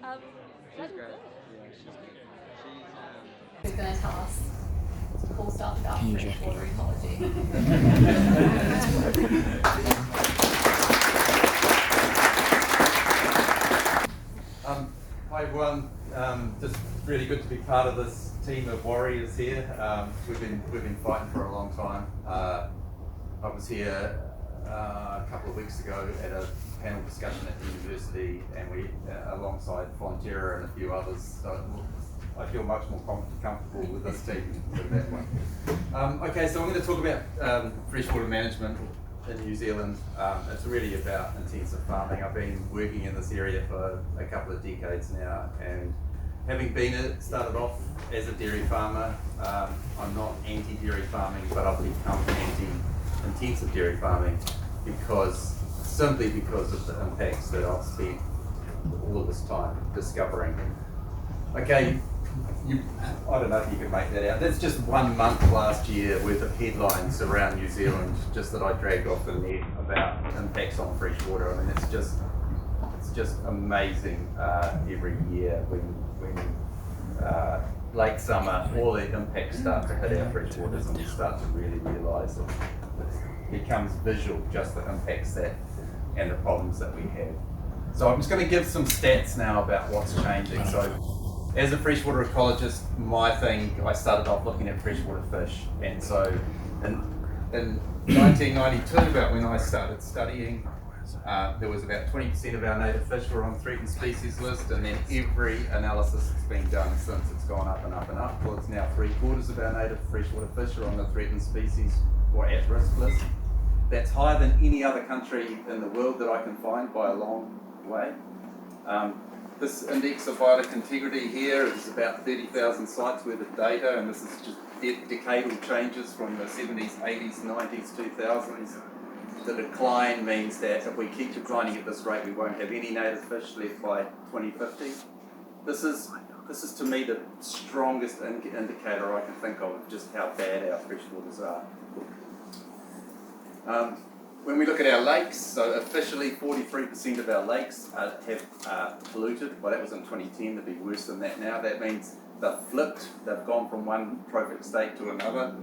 She's great. Yeah, she's good. Who's going to tell us cool stuff about freshwater ecology? Hi everyone, just really good to be part of this team of warriors here. We've been fighting for a long time. I was here a couple of weeks ago at a panel discussion at the university, and we alongside Fonterra and a few others. So I feel much more comfortable with this team than that one. Okay, so I'm going to talk about freshwater management in New Zealand. It's really about intensive farming. I've been working in this area for a couple of decades now, and having started off as a dairy farmer, I'm not anti-dairy farming, but I've become anti-intensive dairy farming simply because of the impacts that I've spent all of this time discovering. Okay, I don't know if you can make that out. That's just 1 month last year worth of headlines around New Zealand, just that I dragged off the net about impacts on freshwater. I mean, it's just amazing every year when late summer, all the impacts start to hit our freshwaters, and we start to really realise that it becomes visual, just the impacts that and the problems that we have. So I'm just going to give some stats now about what's changing. So as a freshwater ecologist, I started off looking at freshwater fish, and so in 1992, about when I started studying, there was about 20% of our native fish were on threatened species list, and then every analysis that's been done since, it's gone up and up and up. Well, it's now 3/4 of our native freshwater fish are on the threatened species or at-risk list. That's higher than any other country in the world that I can find by a long way. This index of biotic integrity here is about 30,000 sites worth of data, and this is just decadal changes from the 70s, 80s, 90s, 2000s. The decline means that if we keep declining at this rate, we won't have any native fish left by 2050. This is to me the strongest indicator I can think of just how bad our freshwaters are. When we look at our lakes, so officially 43% of our lakes have polluted. Well, that was in 2010, they'd be worse than that now. That means they've flipped, they've gone from one trophic state to another.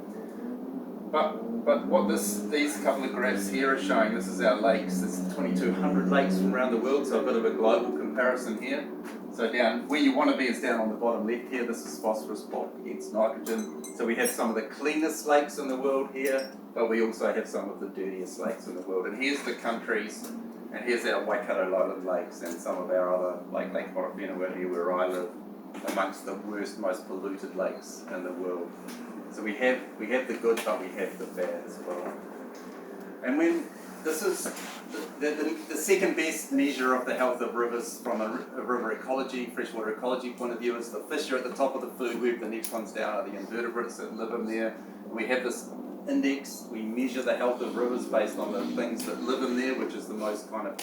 But what these couple of graphs here are showing, this is our lakes, this is 2,200 lakes from around the world, so a bit of a global comparison here. So down where you want to be is down on the bottom left here. This is phosphorus plot against nitrogen. So we have some of the cleanest lakes in the world here, but we also have some of the dirtiest lakes in the world. And here's the countries, and here's our Waikato Lowland lakes and some of our other, like Lake Horowhenua here where I live, amongst the worst, most polluted lakes in the world. So we have the good, but we have the bad as well. And when this is the second best measure of the health of rivers from a river ecology, freshwater ecology point of view, is the fish are at the top of the food web. The next ones down are the invertebrates that live in there. And we have this index. We measure the health of rivers based on the things that live in there, which is the most kind of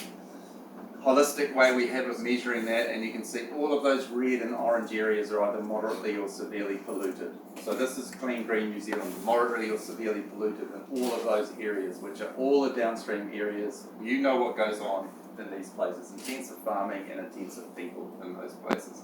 holistic way we have of measuring that, and you can see all of those red and orange areas are either moderately or severely polluted. So this is Clean Green New Zealand, moderately or severely polluted in all of those areas, which are all the downstream areas. You know what goes on in these places, intensive farming and intensive people in those places.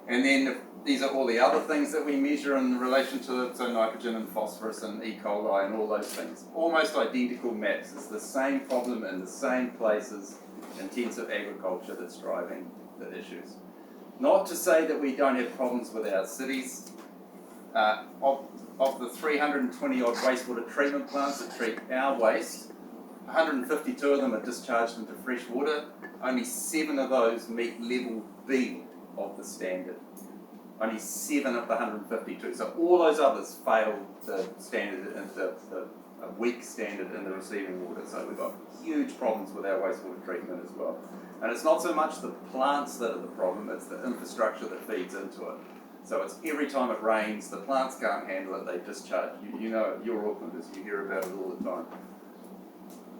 And then these are all the other things that we measure in relation to it, so nitrogen and phosphorus and E. coli and all those things. Almost identical maps. It's the same problem in the same places. Intensive agriculture that's driving the issues. Not to say that we don't have problems with our cities. Of the 320 odd wastewater treatment plants that treat our waste, 152 of them are discharged into fresh water. Only 7 of those meet level B of the standard. Only 7 of the 152. So all those others fail the standard, a weak standard in the receiving water. So we've got huge problems with our wastewater treatment as well. And it's not so much the plants that are the problem, it's the infrastructure that feeds into it. So it's every time it rains, the plants can't handle it, they discharge. You know, you're Aucklanders, you hear about it all the time.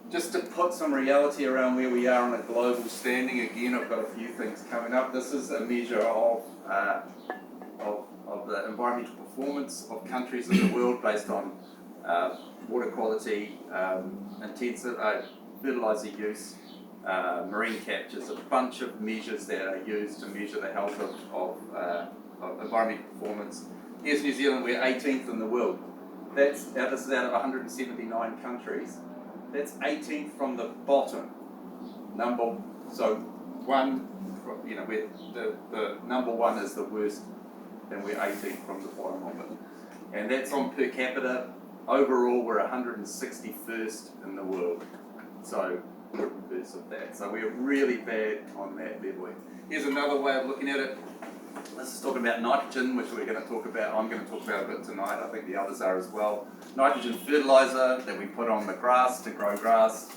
Just to put some reality around where we are on a global standing, again, I've got a few things coming up. This is a measure of the environmental performance of countries in the world based on water quality, intensive fertiliser use, marine captures, a bunch of measures that are used to measure the health of environmental performance. Here's New Zealand, we're 18th in the world. This is out of 179 countries. That's 18th from the bottom. So one, you know, we're the number one is the worst, and we're 18th from the bottom of it. And that's on per capita. Overall, we're 161st in the world. So the reverse of that. So we're really bad on that level. Here's another way of looking at it. This is talking about nitrogen, which we're going to talk about. I'm going to talk about a bit tonight. I think the others are as well. Nitrogen fertiliser that we put on the grass to grow grass.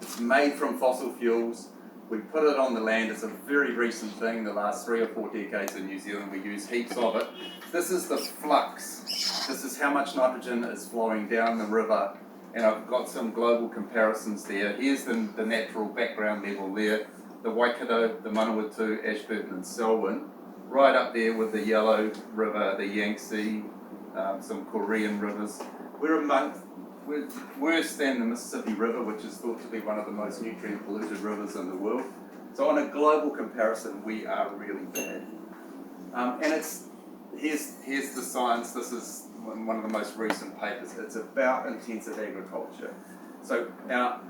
It's made from fossil fuels. We put it on the land. It's a very recent thing, the last 3 or 4 decades in New Zealand. We use heaps of it. This is the flux. This is how much nitrogen is flowing down the river. And I've got some global comparisons there. Here's the natural background level there. The Waikato, the Manawatu, Ashburton and Selwyn. Right up there with the Yellow River, the Yangtze, some Korean rivers. We're worse than the Mississippi River, which is thought to be one of the most nutrient polluted rivers in the world. So on a global comparison, we are really bad. And here's the science. This is one of the most recent papers. It's about intensive agriculture. So our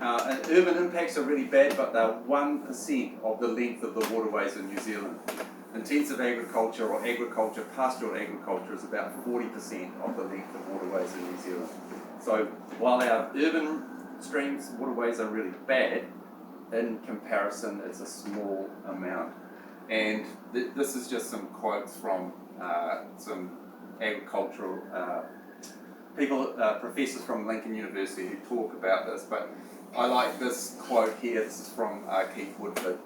urban impacts are really bad, but they're 1% of the length of the waterways in New Zealand. Intensive agriculture or pastoral agriculture is about 40% of the length of waterways in New Zealand. So while our urban streams, waterways are really bad, in comparison it's a small amount. And this is just some quotes from some agricultural people, professors from Lincoln University who talk about this, but I like this quote here. This is from Keith Woodford,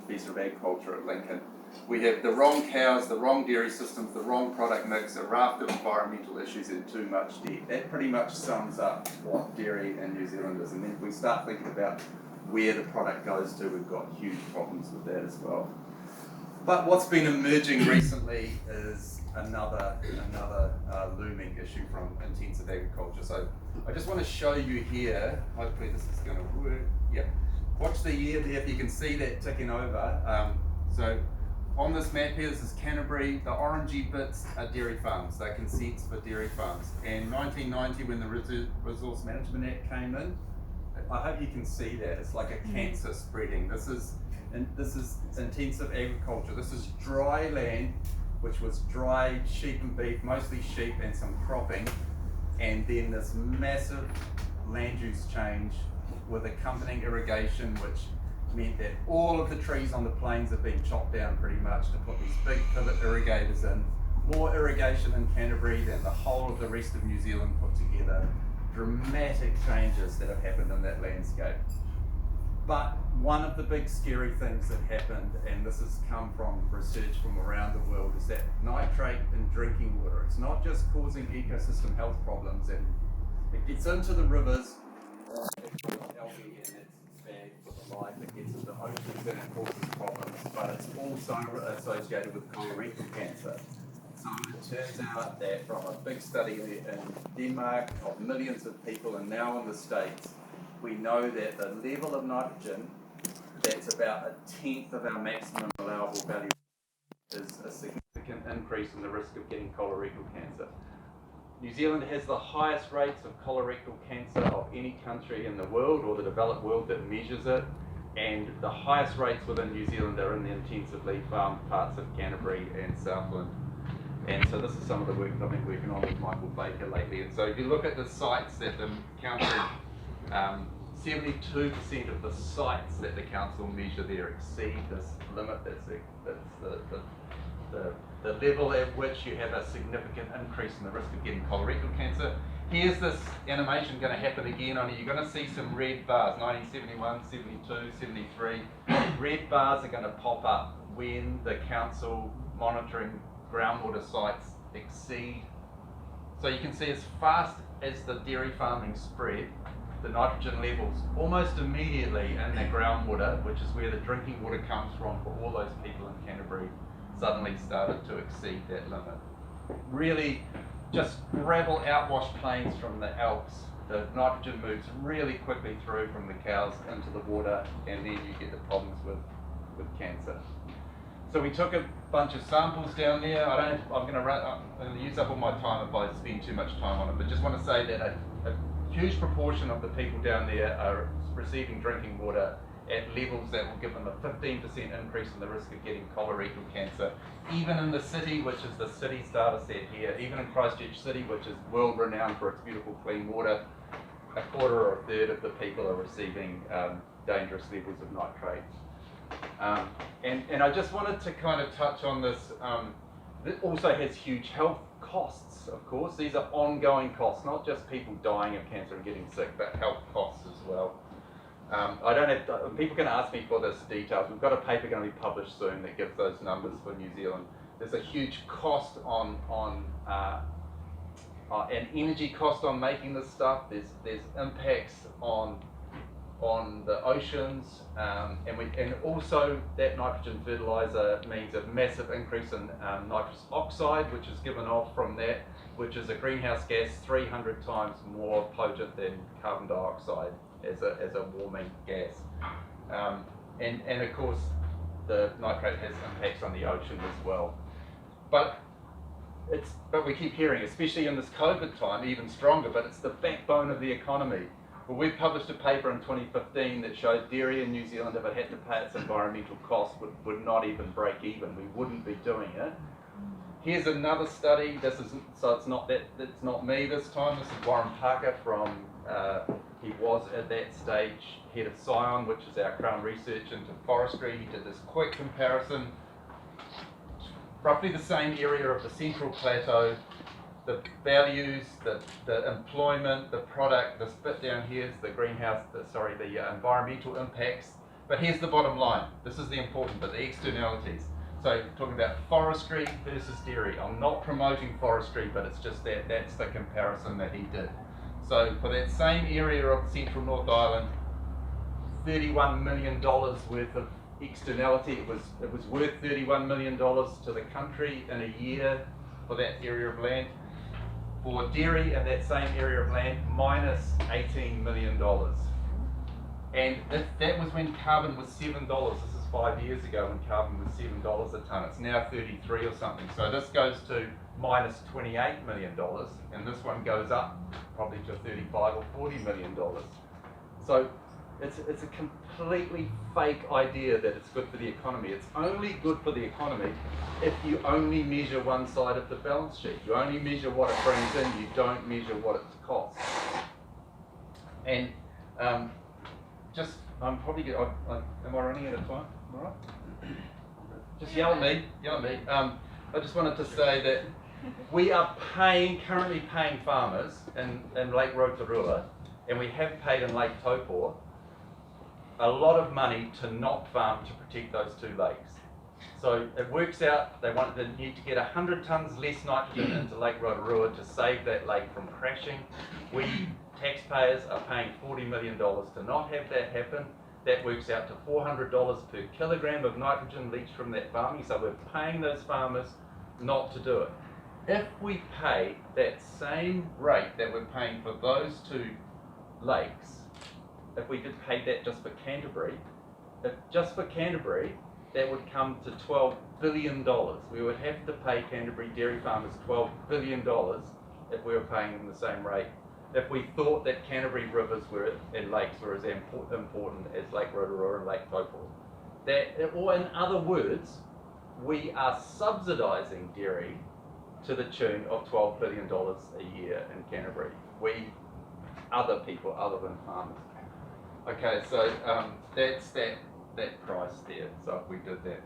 Professor of Agriculture at Lincoln. We have the wrong cows, the wrong dairy systems, the wrong product mix, a raft of environmental issues and too much debt. That pretty much sums up what dairy in New Zealand is. And then if we start thinking about where the product goes to, we've got huge problems with that as well. But what's been emerging recently is another looming issue from intensive agriculture. So I just want to show you here, hopefully this is going to work. Yeah. Watch the year there if you can see that ticking over. So on this map here, this is Canterbury. The orangey bits are dairy farms. They're consents for dairy farms. And 1990, when the Resource Management Act came in, I hope you can see that. It's like a cancer spreading. This is intensive agriculture. This is dry land, which was dry sheep and beef, mostly sheep and some cropping. And then this massive land use change with accompanying irrigation, which meant that all of the trees on the plains have been chopped down pretty much to put these big pivot irrigators in. More irrigation in Canterbury than the whole of the rest of New Zealand put together. Dramatic changes that have happened in that landscape. But one of the big scary things that happened, and this has come from research from around the world, is that nitrate in drinking water, it's not just causing ecosystem health problems, and it gets into the rivers, algae, and it's bad for the life, it gets into oceans and it causes problems, but it's also associated with colorectal cancer. So it turns out that from a big study in Denmark of millions of people and now in the States, we know that the level of nitrogen that's about 1/10 of our maximum allowable value is a significant increase in the risk of getting colorectal cancer. New Zealand has the highest rates of colorectal cancer of any country in the world, or the developed world that measures it, and the highest rates within New Zealand are in the intensively farmed parts of Canterbury and Southland. And so this is some of the work that I've been working on with Michael Baker lately. And so if you look at the sites that the council, 72% of the sites that the council measure there exceed this limit. That's the level at which you have a significant increase in the risk of getting colorectal cancer. Here's this animation going to happen again. You're going to see some red bars, 1971, 72, 73. Red bars are going to pop up when the council monitoring groundwater sites exceed. So you can see as fast as the dairy farming spread, the nitrogen levels almost immediately in the groundwater, which is where the drinking water comes from for all those people in Canterbury, suddenly started to exceed that limit. Really just gravel outwash plains from the Alps the nitrogen moves really quickly through from the cows into the water, and then you get the problems with cancer. So we took a bunch of samples down there. I'm going to use up all my time if I spend too much time on it, but just want to say that a huge proportion of the people down there are receiving drinking water at levels that will give them a 15% increase in the risk of getting colorectal cancer. Even in the city, which is the city's data set here, even in Christchurch City, which is world renowned for its beautiful clean water, a quarter or a third of the people are receiving dangerous levels of nitrate. And I just wanted to kind of touch on this. It also has huge health costs, of course. These are ongoing costs, not just people dying of cancer and getting sick, but health costs as well. I don't have, people can ask me for this details. We've got a paper going to be published soon that gives those numbers for New Zealand. There's a huge cost on an energy cost on making this stuff. There's impacts on the oceans, and also that nitrogen fertiliser means a massive increase in nitrous oxide, which is given off from that, which is a greenhouse gas 300 times more potent than carbon dioxide as a warming gas. And of course, the nitrate has impacts on the ocean as well. But we keep hearing, especially in this COVID time, even stronger, but it's the backbone of the economy. Well, we published a paper in 2015 that showed dairy in New Zealand, if it had to pay its environmental costs, would not even break even. We wouldn't be doing it. Here's another study. It's not me this time. This is Warren Parker from, he was at that stage head of Scion, which is our Crown research into forestry. He did this quick comparison. Roughly the same area of the Central Plateau. The values, the employment, the product, this bit down here is the the environmental impacts. But here's the bottom line. This is the important bit, the externalities. So talking about forestry versus dairy. I'm not promoting forestry, but it's just that's the comparison that he did. So for that same area of Central North Island, $31 million worth of externality. It was worth $31 million to the country in a year for that area of land. For dairy in that same area of land, minus $18 million. And that was when carbon was $7. This is 5 years ago when carbon was $7 a tonne. It's now 33 or something. So this goes to minus $28 million, and this one goes up probably to $35 or $40 million. So it's a completely fake idea that it's good for the economy. It's only good for the economy if you only measure one side of the balance sheet. You only measure what it brings in, you don't measure what it costs. And I'm probably good. Am I running out of time? Am I right? Just yell at me. I just wanted to say that we are currently paying farmers in Lake Rotorua, and we have paid in Lake Taupō a lot of money to not farm to protect those two lakes. So it works out, they need to get 100 tonnes less nitrogen into Lake Rotorua to save that lake from crashing. We, taxpayers, are paying $40 million to not have that happen. That works out to $400 per kilogram of nitrogen leached from that farming. So we're paying those farmers not to do it. If we pay that same rate that we're paying for those two lakes, if we did pay that just for Canterbury, that would come to $12 billion. We would have to pay Canterbury dairy farmers $12 billion if we were paying them the same rate. If we thought that Canterbury rivers and lakes were as important as Lake Rotorua and Lake Taupō. Or in other words, we are subsidising dairy to the tune of $12 billion a year in Canterbury. Other people other than farmers. Okay, so that's that price there. So if we did that,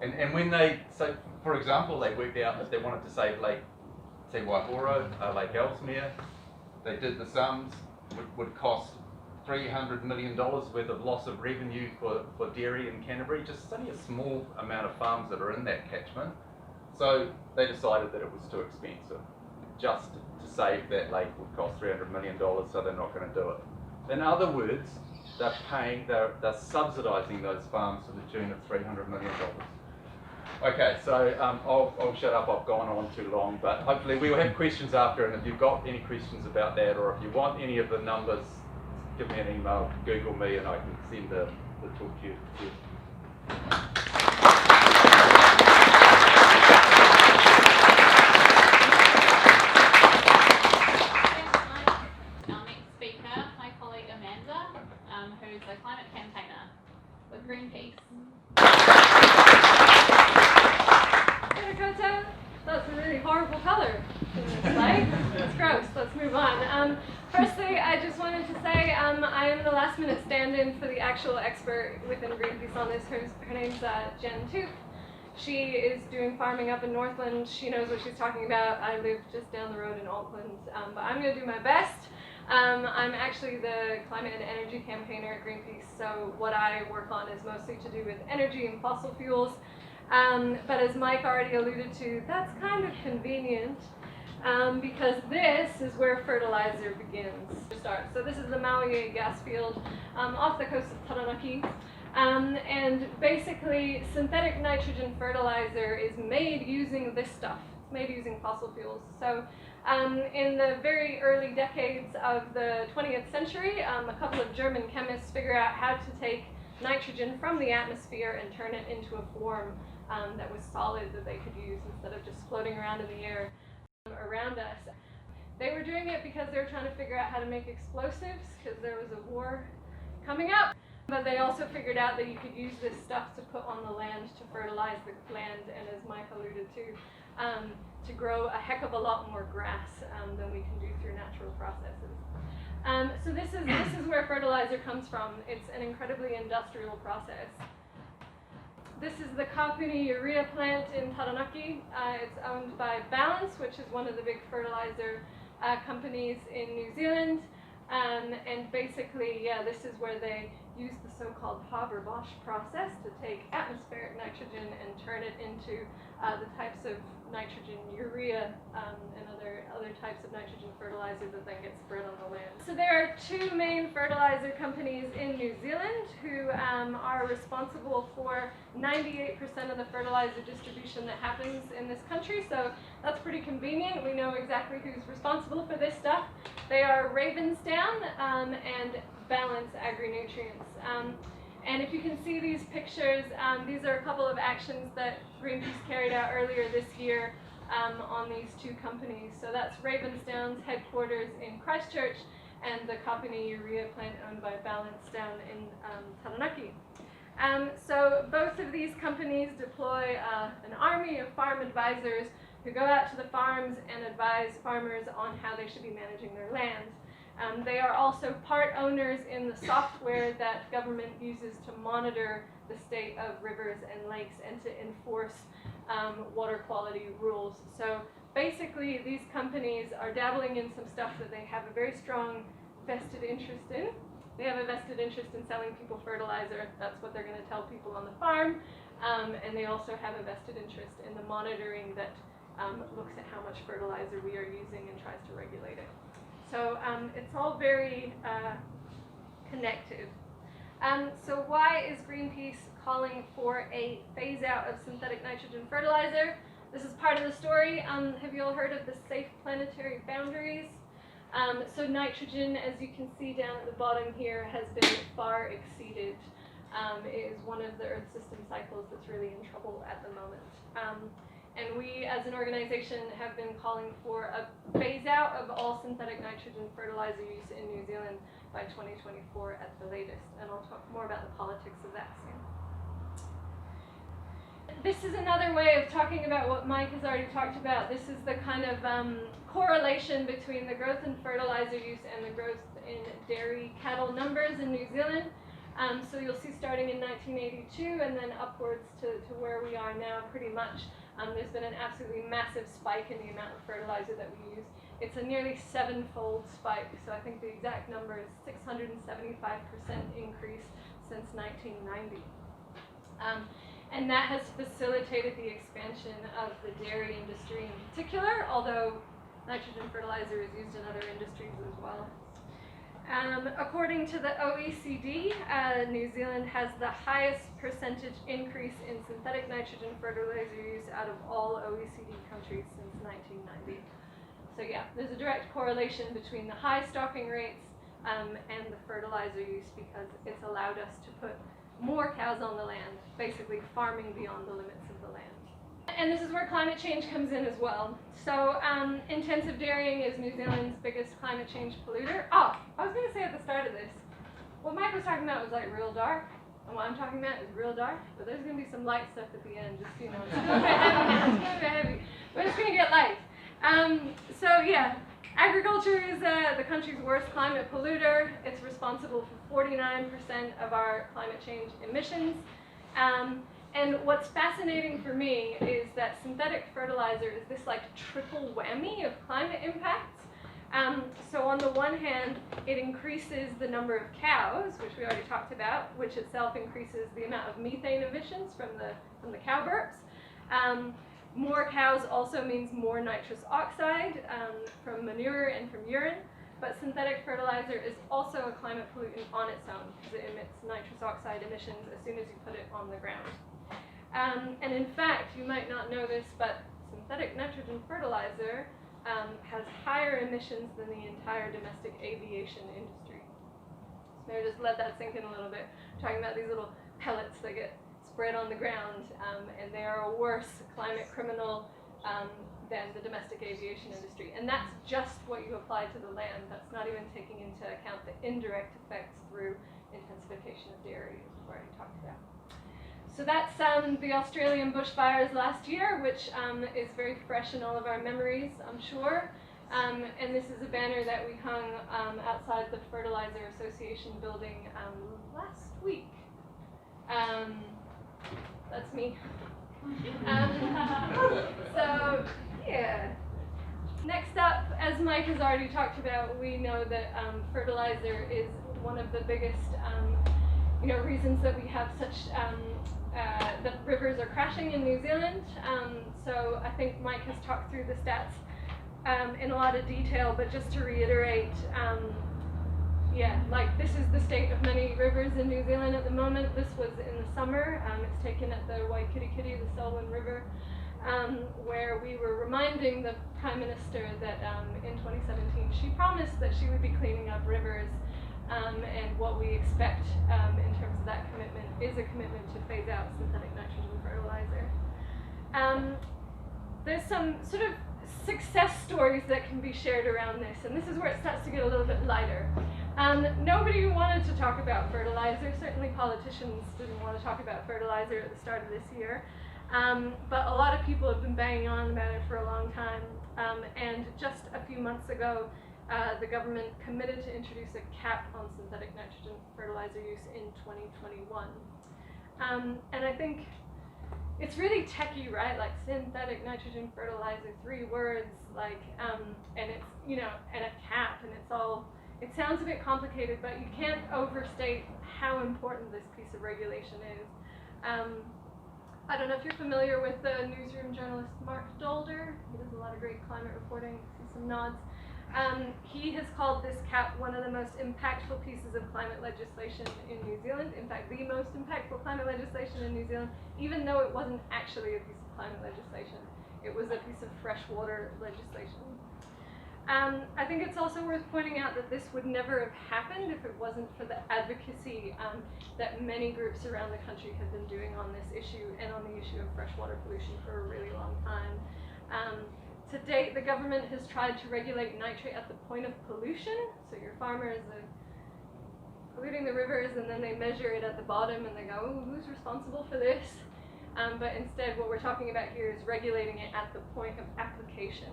and when so for example, they worked out if they wanted to save Lake Te Waihoro, Lake Ellesmere, they did the sums, would cost $300 million worth of loss of revenue for dairy in Canterbury. Just only a small amount of farms that are in that catchment. So they decided that it was too expensive. Just to save that lake would cost $300 million, so they're not going to do it. In other words, they're subsidising those farms to the tune of $300 million. Okay, so I'll shut up. I've gone on too long, but hopefully we will have questions after, and if you've got any questions about that, or if you want any of the numbers, give me an email, Google me, and I can send the talk to you. Our next speaker, my colleague Amanda, who's a climate campaigner with Greenpeace. That's a really horrible colour in this slide. It's gross. Let's move on. Firstly, I just wanted to say I am the last minute stand-in for the actual expert within Greenpeace on this. Her name's Jen Tooth. She is doing farming up in Northland. She knows what she's talking about. I live just down the road in Auckland, but I'm going to do my best. I'm actually the climate and energy campaigner at Greenpeace, so what I work on is mostly to do with energy and fossil fuels. But as Mike already alluded to, that's kind of convenient because this is where fertilizer begins to start. So this is the Maui gas field off the coast of Taranaki. And basically synthetic nitrogen fertilizer is made using this stuff. It's made using fossil fuels. So in the very early decades of the 20th century, a couple of German chemists figured out how to take nitrogen from the atmosphere and turn it into a form that was solid that they could use instead of just floating around in the air around us. They were doing it because they were trying to figure out how to make explosives because there was a war coming up. But they also figured out that you could use this stuff to put on the land to fertilize the land, and as Mike alluded to grow a heck of a lot more grass than we can do through natural processes. So this is where fertilizer comes from. It's an incredibly industrial process. This is the Kapuni urea plant in Taranaki. It's owned by Balance, which is one of the big fertilizer companies in New Zealand. And basically, yeah, this is where they use the so-called Haber-Bosch process to take atmospheric nitrogen and turn it into the types of nitrogen urea and other types of nitrogen fertilizer that then get spread on the land. So there are two main fertilizer companies in New Zealand who are responsible for 98% of the fertilizer distribution that happens in this country. So that's pretty convenient. We know exactly who's responsible for this stuff. They are Ravensdown and Balance Agri-Nutrients. And if you can see these pictures, these are a couple of actions that Greenpeace carried out earlier this year on these two companies. So that's Ravensdown's headquarters in Christchurch and the Kapuni urea plant owned by Balance down in Taranaki. So both of these companies deploy an army of farm advisors who go out to the farms and advise farmers on how they should be managing their land. They are also part owners in the software that government uses to monitor the state of rivers and lakes and to enforce water quality rules. So basically these companies are dabbling in some stuff that they have a very strong vested interest in. They have a vested interest in selling people fertilizer. That's what they're going to tell people on the farm. And they also have a vested interest in the monitoring that looks at how much fertilizer we are using and tries to regulate it. So it's all very connected. So why is Greenpeace calling for a phase out of synthetic nitrogen fertilizer? This is part of the story. Have you all heard of the safe planetary boundaries? So nitrogen, as you can see down at the bottom here, has been far exceeded. It is one of the Earth system cycles that's really in trouble at the moment. And we, as an organization, have been calling for a phase out of all synthetic nitrogen fertilizer use in New Zealand by 2024 at the latest. And I'll talk more about the politics of that soon. This is another way of talking about what Mike has already talked about. This is the kind of correlation between the growth in fertilizer use and the growth in dairy cattle numbers in New Zealand. So you'll see starting in 1982 and then upwards to where we are now pretty much. There's been an absolutely massive spike in the amount of fertilizer that we use. It's a nearly 7-fold spike, so I think the exact number is 675% increase since 1990. And that has facilitated the expansion of the dairy industry in particular, although nitrogen fertilizer is used in other industries as well. According to the OECD, New Zealand has the highest percentage increase in synthetic nitrogen fertilizer use out of all OECD countries since 1990. So yeah, there's a direct correlation between the high stocking rates and the fertilizer use, because it's allowed us to put more cows on the land, basically farming beyond the limits of the land. And this is where climate change comes in as well. So intensive dairying is New Zealand's biggest climate change polluter. Oh, I was going to say at the start of this, what Mike was talking about was like real dark, and what I'm talking about is real dark, but there's going to be some light stuff at the end, just, you know, it's going to be heavy now, it's going to be heavy, but it's going to get light. So yeah, agriculture is the country's worst climate polluter. It's responsible for 49% of our climate change emissions. And what's fascinating for me is that synthetic fertilizer is this like triple whammy of climate impacts. So on the one hand, it increases the number of cows, which we already talked about, which itself increases the amount of methane emissions from the cow burps. More cows also means more nitrous oxide from manure and from urine. But synthetic fertilizer is also a climate pollutant on its own, because it emits nitrous oxide emissions as soon as you put it on the ground. And in fact, you might not know this, but synthetic nitrogen fertilizer has higher emissions than the entire domestic aviation industry. So maybe just let that sink in a little bit. I'm talking about these little pellets that get spread on the ground, and they are a worse climate criminal than the domestic aviation industry. And that's just what you apply to the land. That's not even taking into account the indirect effects through intensification of dairy, as we've already talked about. So that's the Australian bushfires last year, which is very fresh in all of our memories, I'm sure. And this is a banner that we hung outside the Fertiliser Association building last week. That's me. So, yeah. Next up, as Mike has already talked about, we know that fertilizer is one of the biggest reasons that we have such that rivers are crashing in New Zealand. So I think Mike has talked through the stats in a lot of detail, but just to reiterate, this is the state of many rivers in New Zealand at the moment. This was in the summer. It's taken at the Waikirikiri, the Selwyn River, where we were reminding the Prime Minister that in 2017 she promised that she would be cleaning up rivers. And what we expect in terms of that commitment is a commitment to phase out synthetic nitrogen fertilizer. There's some sort of success stories that can be shared around this, and this is where it starts to get a little bit lighter. Nobody wanted to talk about fertilizer. Certainly politicians didn't want to talk about fertilizer at the start of this year. But a lot of people have been banging on about it for a long time. And just a few months ago, the government committed to introduce a cap on synthetic nitrogen fertilizer use in 2021. And I think it's really techie, right? Like synthetic nitrogen fertilizer, 3 words, like, and it's, and a cap, and it sounds a bit complicated, but you can't overstate how important this piece of regulation is. I don't know if you're familiar with the newsroom journalist Mark Dolder. He does a lot of great climate reporting. See some nods. He has called this cap one of the most impactful pieces of climate legislation in New Zealand. In fact, the most impactful climate legislation in New Zealand, even though it wasn't actually a piece of climate legislation. It was a piece of freshwater legislation. I think it's also worth pointing out that this would never have happened if it wasn't for the advocacy that many groups around the country have been doing on this issue and on the issue of freshwater pollution for a really long time. To date, the government has tried to regulate nitrate at the point of pollution. So your farmers are polluting the rivers, and then they measure it at the bottom and they go, oh, who's responsible for this? But instead, what we're talking about here is regulating it at the point of application.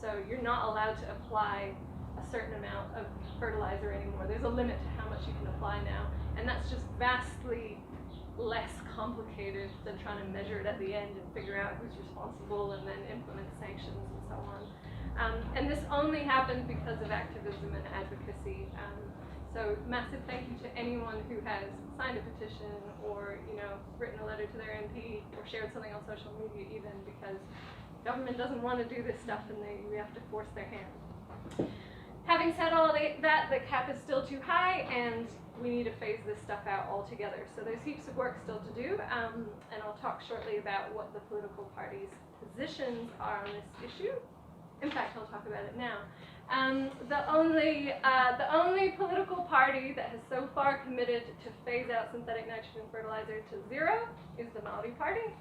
So you're not allowed to apply a certain amount of fertilizer anymore. There's a limit to how much you can apply now. And that's just vastly less complicated than trying to measure it at the end and figure out who's responsible and then implement sanctions and so on. And this only happened because of activism and advocacy. So massive thank you to anyone who has signed a petition or written a letter to their MP or shared something on social media even, because government doesn't want to do this stuff and we have to force their hand. Having said all that, the cap is still too high, and we need to phase this stuff out altogether. So there's heaps of work still to do, and I'll talk shortly about what the political parties' positions are on this issue. In fact, I'll talk about it now. The only political party that has so far committed to phase out synthetic nitrogen fertilizer to zero is the Maori Party.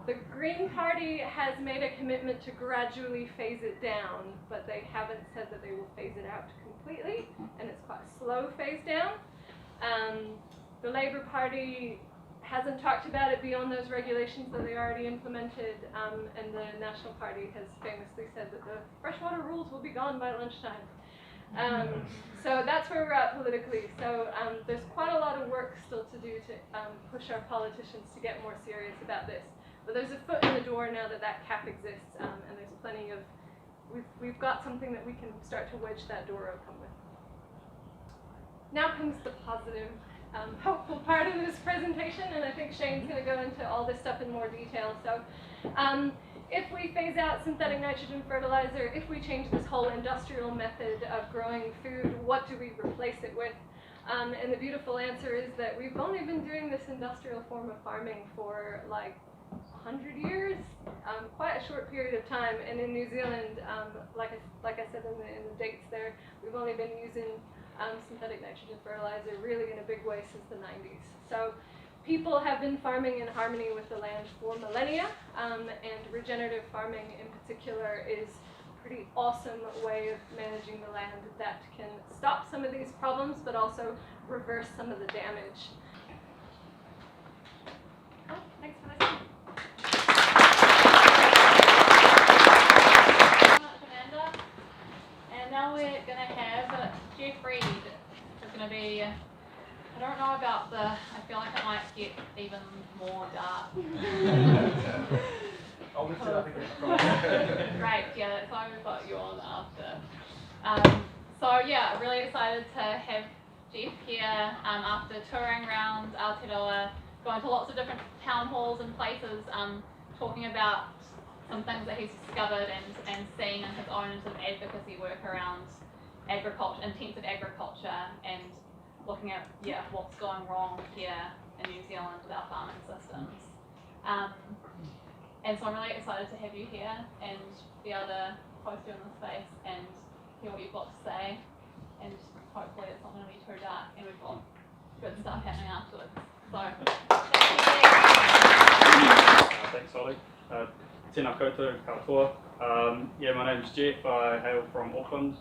The Green Party has made a commitment to gradually phase it down, but they haven't said that they will phase it out completely, and it's quite a slow phase down. The Labour Party hasn't talked about it beyond those regulations that they already implemented, and the National Party has famously said that the freshwater rules will be gone by lunchtime. So that's where we're at politically. So there's quite a lot of work still to do to push our politicians to get more serious about this. But there's a foot in the door now that that cap exists, and there's plenty of, we've got something that we can start to wedge that door open with. Now comes the positive, hopeful part of this presentation, and I think Shane's going to go into all this stuff in more detail. So if we phase out synthetic nitrogen fertilizer, if we change this whole industrial method of growing food, what do we replace it with? And the beautiful answer is that we've only been doing this industrial form of farming for like 100 years, quite a short period of time. And in New Zealand, like I said in the dates there, we've only been using synthetic nitrogen fertilizer really in a big way since the 90s. So people have been farming in harmony with the land for millennia, and regenerative farming in particular is a pretty awesome way of managing the land that can stop some of these problems, but also reverse some of the damage. Oh, thanks for listening. And now we're going to have Geoff Reid. It's going to be, I don't know about I feel like it might get even more dark. I'll lift it up again. Right, yeah, that's why we've got you on after. So yeah, really excited to have Geoff here after touring around Aotearoa, going to lots of different town halls and places, talking about some things that he's discovered and seen in his own sort of advocacy work around agriculture, intensive agriculture, and looking at what's going wrong here in New Zealand with our farming systems. And so I'm really excited to have you here and be able to host you in this space and hear what you've got to say, and hopefully it's not going to be too dark and we've got good stuff happening afterwards. So, thanks, Holly. Tēnā koutou, katoa. My name's Geoff. I hail from Auckland.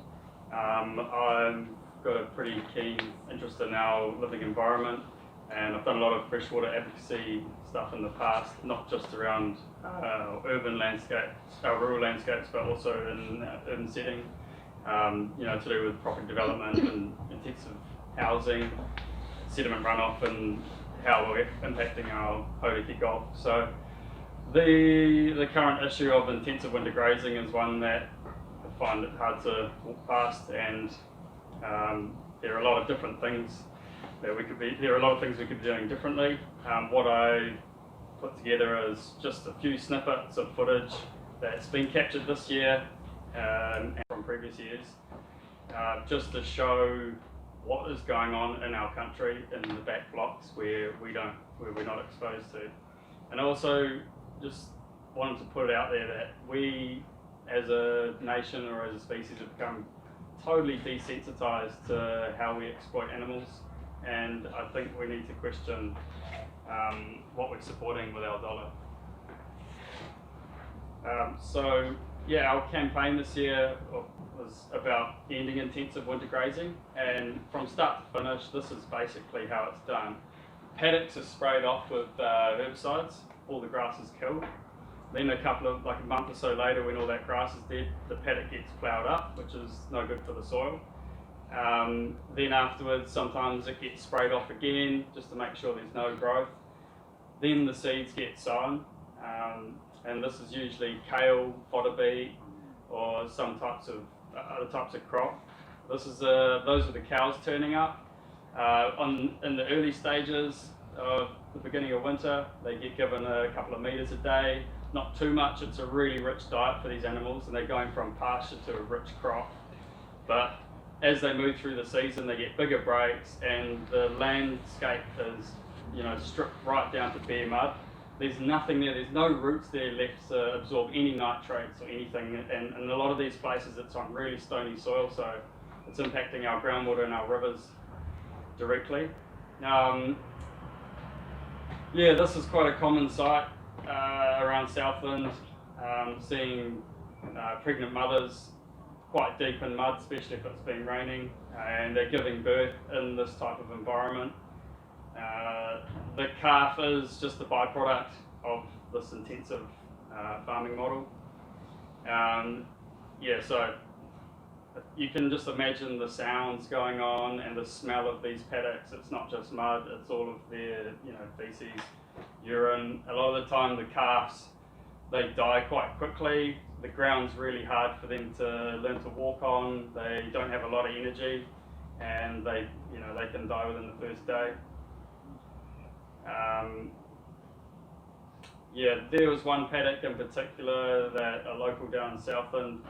I've got a pretty keen interest in our living environment, and I've done a lot of freshwater advocacy stuff in the past, not just around urban landscapes, rural landscapes, but also in urban setting, to do with property development and intensive housing, sediment runoff, and how we're impacting our Hauriki Gulf. So the current issue of intensive winter grazing is one that I find it hard to walk past, and there are a lot of different things that we could be doing differently. What I put together is just a few snippets of footage that's been captured this year and from previous years, just to show what is going on in our country in the back blocks where we're not exposed to. And also just wanted to put it out there that we as a nation or as a species have become totally desensitized to how we exploit animals, and I think we need to question what we're supporting with our dollar. Our campaign this year was about ending intensive winter grazing, and from start to finish, this is basically how it's done. Paddocks are sprayed off with herbicides, all the grass is killed. Then a month or so later, when all that grass is dead, the paddock gets ploughed up, which is no good for the soil. Then afterwards, sometimes it gets sprayed off again, just to make sure there's no growth. Then the seeds get sown, and this is usually kale, fodder beet, or some other types of crop. Those are the cows turning up. In the early stages of the beginning of winter, they get given a couple of metres a day, not too much. It's a really rich diet for these animals, and they're going from pasture to a rich crop. But as they move through the season, they get bigger breaks, and the landscape is, stripped right down to bare mud. There's nothing there. There's no roots there left to absorb any nitrates or anything. And in a lot of these places, it's on really stony soil, so it's impacting our groundwater and our rivers directly. This is quite a common sight around Southland, seeing pregnant mothers quite deep in mud, especially if it's been raining, and they're giving birth in this type of environment. The calf is just a byproduct of this intensive farming model. So you can just imagine the sounds going on and the smell of these paddocks. It's not just mud, it's all of their feces, urine. A lot of the time the calves, they die quite quickly. The ground's really hard for them to learn to walk on. They don't have a lot of energy, and they can die within the first day. There was one paddock in particular that a local down in Southland,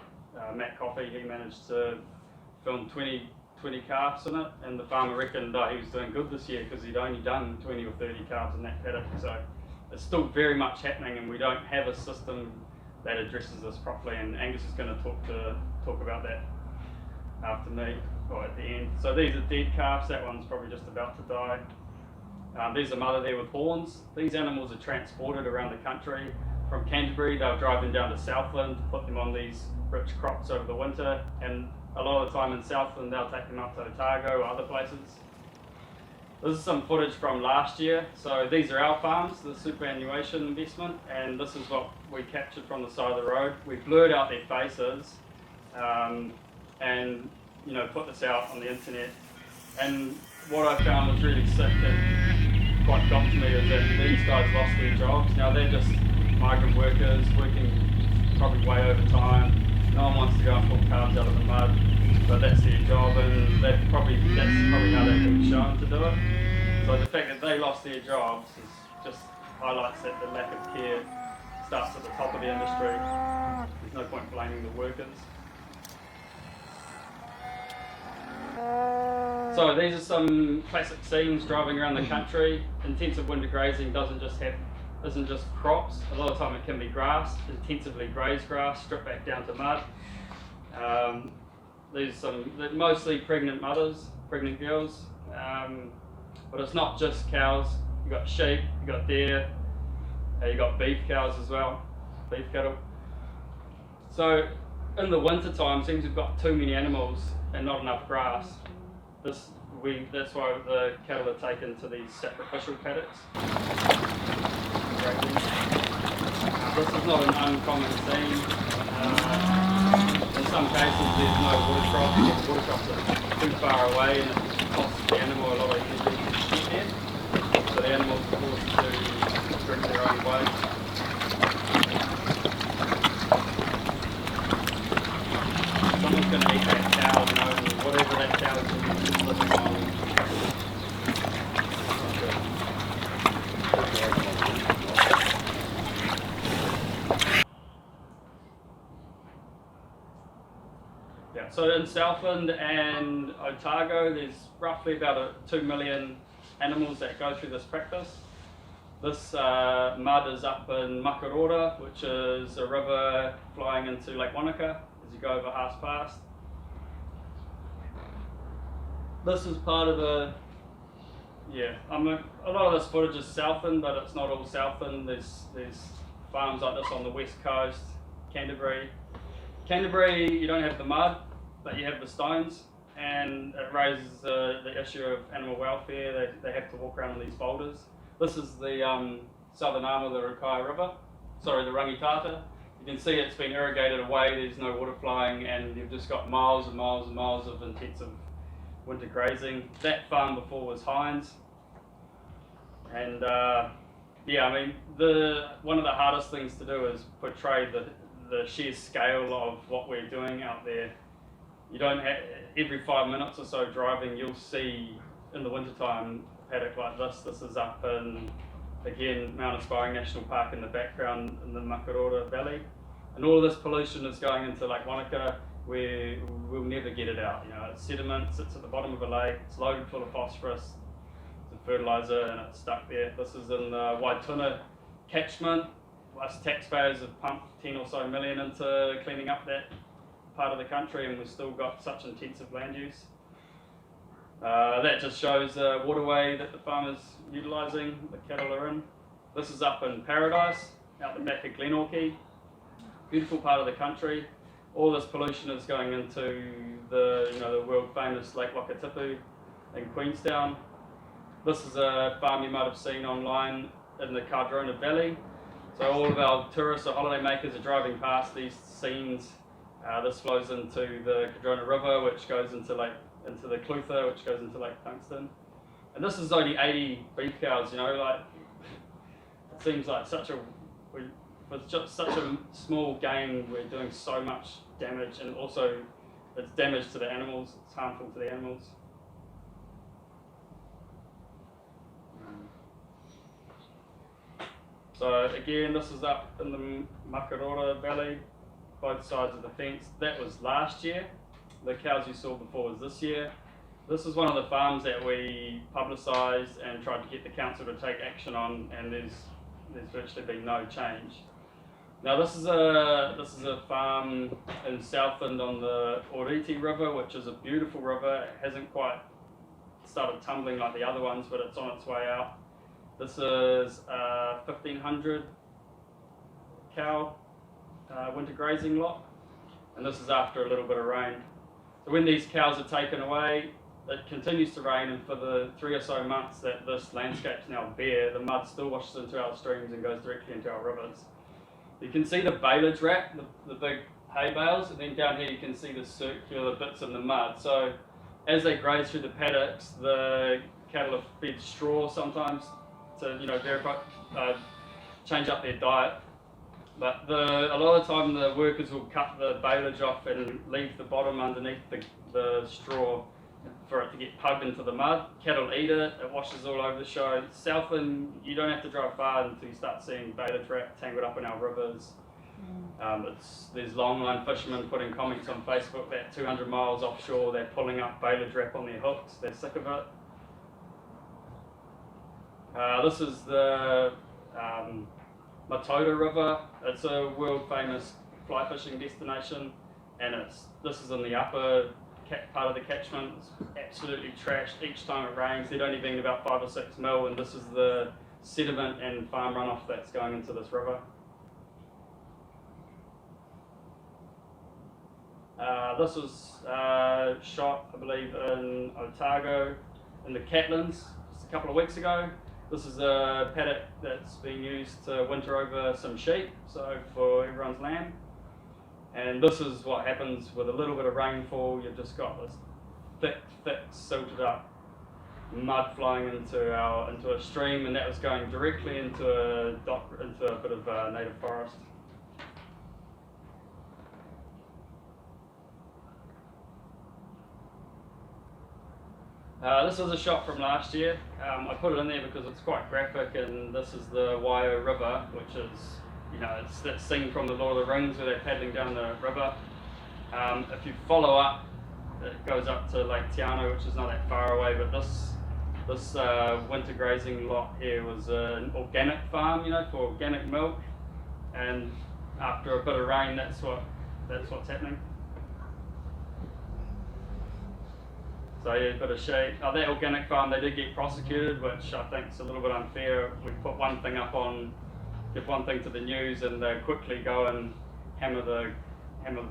Matt Coffey, he managed to film 20 calves in it, and the farmer reckoned he was doing good this year because he'd only done 20 or 30 calves in that paddock. So it's still very much happening, and we don't have a system that addresses this properly, and Angus is going to talk about that after me, or at the end. So these are dead calves. That one's probably just about to die. There's a mother there with horns. These animals are transported around the country. From Canterbury, they're driving down to Southland to put them on these rich crops over the winter, and a lot of the time in Southland they'll take them up to Otago or other places. This is some footage from last year. So these are our farms, the superannuation investment, and this is what we captured from the side of the road. We blurred out their faces and put this out on the internet. And what I found was really sick and quite got to me is that these guys lost their jobs. Now they're just migrant workers working probably way over time. No one wants to go and pull calves out of the mud, but that's their job, and that's probably how they can be shown to do it. So the fact that they lost their jobs just highlights that the lack of care starts at the top of the industry. There's no point blaming the workers. So these are some classic scenes driving around the country. Intensive winter grazing isn't just crops. A lot of time it can be grass, intensively grazed grass, stripped back down to mud. These are mostly pregnant mothers, pregnant girls, but it's not just cows. You've got sheep, you've got deer, you've got beef cows as well, beef cattle. So in the winter time, seems we've got too many animals and not enough grass. That's why the cattle are taken to these sacrificial paddocks. This is not an uncommon scene. In some cases there's no water crops. The water crops are too far away and it costs the animal a lot of energy to get there. So the animals are forced to drink their own way. Someone's going to eat that cow, whatever that cow is living on. So in Southland and Otago, there's roughly about 2 million animals that go through this practice. This mud is up in Makarora, which is a river flying into Lake Wanaka as you go over Haas Pass. This is part of a lot of this footage is Southland, but it's not all Southland. There's farms like this on the west coast, Canterbury. Canterbury, you don't have the mud, but you have the stones, and it raises the issue of animal welfare. They have to walk around on these boulders. This is the southern arm of the the Rangitata. You can see it's been irrigated away, there's no water flowing, and you've just got miles and miles and miles of intensive winter grazing. That farm before was Hines. And one of the hardest things to do is portray the sheer scale of what we're doing out there. You don't have, every 5 minutes or so driving, you'll see in the wintertime a paddock like this. This is up in, again, Mount Aspiring National Park in the background in the Makarora Valley. And all of this pollution is going into Lake Wanaka. we'll never get it out. You know, it's sediment, sits at the bottom of a lake, it's loaded full of phosphorus, it's a fertiliser, and it's stuck there. This is in the Waituna catchment. Us taxpayers have pumped 10 or so million into cleaning up that part of the country, and we've still got such intensive land use. That just shows the waterway that the farmers utilising, the cattle are in. This is up in Paradise, out the back of Glenorchy. Beautiful part of the country. All this pollution is going into the world famous Lake Wakatipu in Queenstown. This is a farm you might have seen online in the Cardrona Valley. So all of our tourists or holiday makers are driving past these scenes. This flows into the Cardrona River, which goes into the Clutha, which goes into Lake Tungsten. And this is only 80 beef cows, you know, like, it seems like with just such a small game, we're doing so much damage, and also it's damage to the animals, it's harmful to the animals. So again, this is up in the Makarora Valley, both sides of the fence. That was last year. The cows you saw before was this year. This is one of the farms that we publicised and tried to get the council to take action on, and there's virtually been no change. Now this is a farm in Southland on the Oriti River, which is a beautiful river. It hasn't quite started tumbling like the other ones, but it's on its way out. This is a 1,500 cow winter grazing lot, and this is after a little bit of rain. So when these cows are taken away, it continues to rain, and for the 3 or so months that this landscape's now bare, the mud still washes into our streams and goes directly into our rivers. You can see the baleage wrap, the big hay bales, and then down here you can see the circular bits in the mud. So as they graze through the paddocks, the cattle are fed straw sometimes to verify, change up their diet. But a lot of the time the workers will cut the baleage off and leave the bottom underneath the straw for it to get pugged into the mud. Cattle eat it, it washes all over the show. Southland, you don't have to drive far until you start seeing baleage wrap tangled up in our rivers. There's longline fishermen putting comments on Facebook that 200 miles offshore they're pulling up baleage wrap on their hooks, they're sick of it. This is the Matoda River. It's a world famous fly fishing destination, and this is in the upper part of the catchment. It's absolutely trashed each time it rains. There'd only been about 5 or 6 mil, and this is the sediment and farm runoff that's going into this river. This was shot, I believe, in Otago in the Catlins just a couple of weeks ago. This is a paddock that's being used to winter over some sheep, so for everyone's land. And this is what happens with a little bit of rainfall. You've just got this thick, silted up mud flowing into a stream, and that was going directly into a bit of native forest. This is a shot from last year. I put it in there because it's quite graphic, and this is the Waio River, which is, it's that scene from the Lord of the Rings where they're paddling down the river. If you follow up, it goes up to Lake Tiano, which is not that far away, but this winter grazing lot here was an organic farm, for organic milk, and after a bit of rain, that's what's happening. So yeah, a bit of shade. That organic farm, they did get prosecuted, which I think is a little bit unfair. We put one thing give one thing to the news, and they quickly go and hammer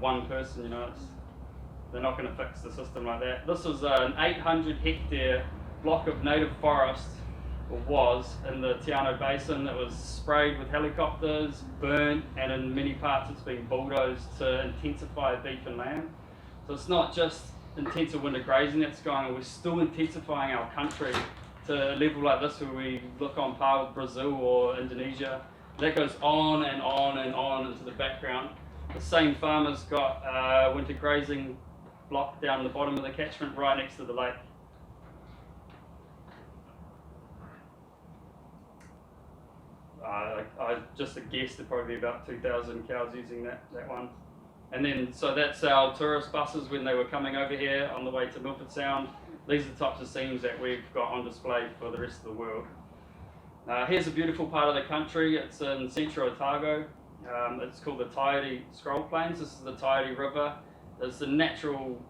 one person. They're not going to fix the system like that. This was an 800 hectare block of native forest, or was, in the Tiano Basin that was sprayed with helicopters, burnt, and in many parts it's been bulldozed to intensify beef and lamb. So it's not just intensive winter grazing that's going on, we're still intensifying our country to a level like this where we look on par with Brazil or Indonesia. That goes on and on and on into the background. The same farmer's got a winter grazing block down the bottom of the catchment right next to the lake. I just a guess there'd probably be about 2,000 cows using that one. And then, so that's our tourist buses when they were coming over here on the way to Milford Sound. These are the types of scenes that we've got on display for the rest of the world. Here's a beautiful part of the country. It's in central Otago. It's called the Taieri Scroll Plains. This is the Taieri River. It's the natural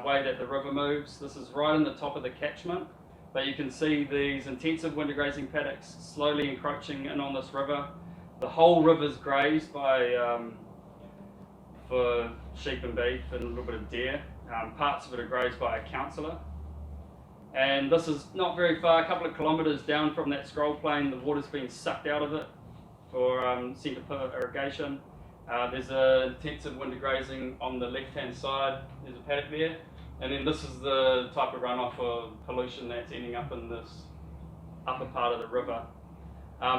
way that the river moves. This is right on the top of the catchment. But you can see these intensive winter grazing paddocks slowly encroaching in on this river. The whole river's grazed by for sheep and beef and a little bit of deer. Parts of it are grazed by a councillor. And this is not very far, a couple of kilometres down from that scroll plain. The water's been sucked out of it for centre pivot irrigation. There's an intensive winter grazing on the left-hand side. There's a paddock there. And then this is the type of runoff of pollution that's ending up in this upper part of the river.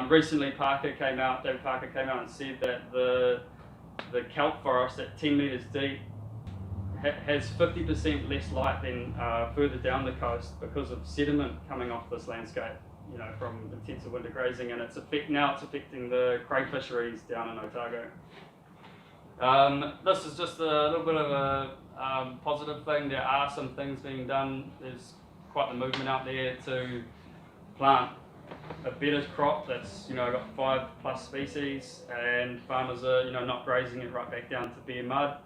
Recently, David Parker came out and said that the kelp forest at 10 metres deep has 50% less light than further down the coast because of sediment coming off this landscape, you know, from intensive winter grazing, and it's affecting the cray fisheries down in Otago. This is just a little bit of a positive thing. There are some things being done. There's quite the movement out there to plant a better crop that's, you know, got 5+ species, and farmers are, you know, not grazing it right back down to bare mud.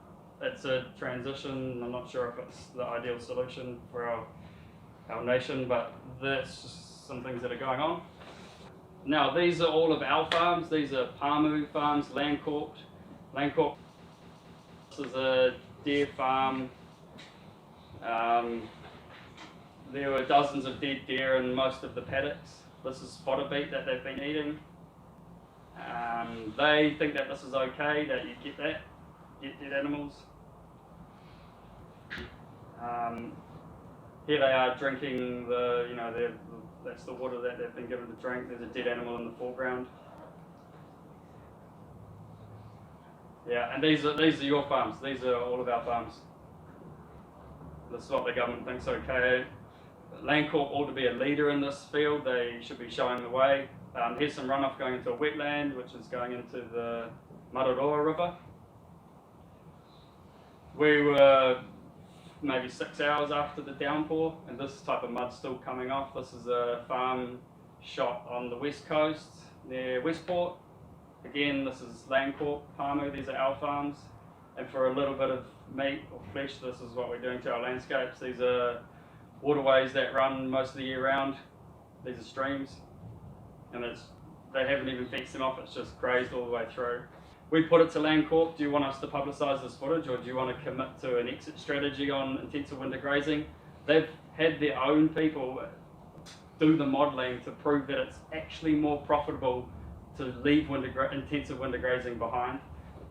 It's a transition. I'm not sure if it's the ideal solution for our nation, but that's just some things that are going on. Now, these are all of our farms. These are Palmu farms, Landcorp. This is a deer farm. There were dozens of dead deer in most of the paddocks. This is fodder beet that they've been eating. They think that this is okay, that you get dead animals. Here they are drinking that's the water that they've been given to drink. There's a dead animal in the foreground. Yeah, and these are your farms. These are all of our farms. This is what the government thinks okay. Landcorp ought to be a leader in this field. They should be showing the way. Here's some runoff going into a wetland, which is going into the Mararoa River. We were maybe 6 hours after the downpour, and this type of mud's still coming off. This is a farm shot on the west coast near Westport. Again, this is Landcorp, Palmu, these are our farms. And for a little bit of meat or flesh, this is what we're doing to our landscapes. These are waterways that run most of the year round. These are streams, and they haven't even fenced them off, it's just grazed all the way through. We put it to Landcorp, do you want us to publicise this footage, or do you want to commit to an exit strategy on intensive winter grazing? They've had their own people do the modelling to prove that it's actually more profitable to leave intensive winter grazing behind.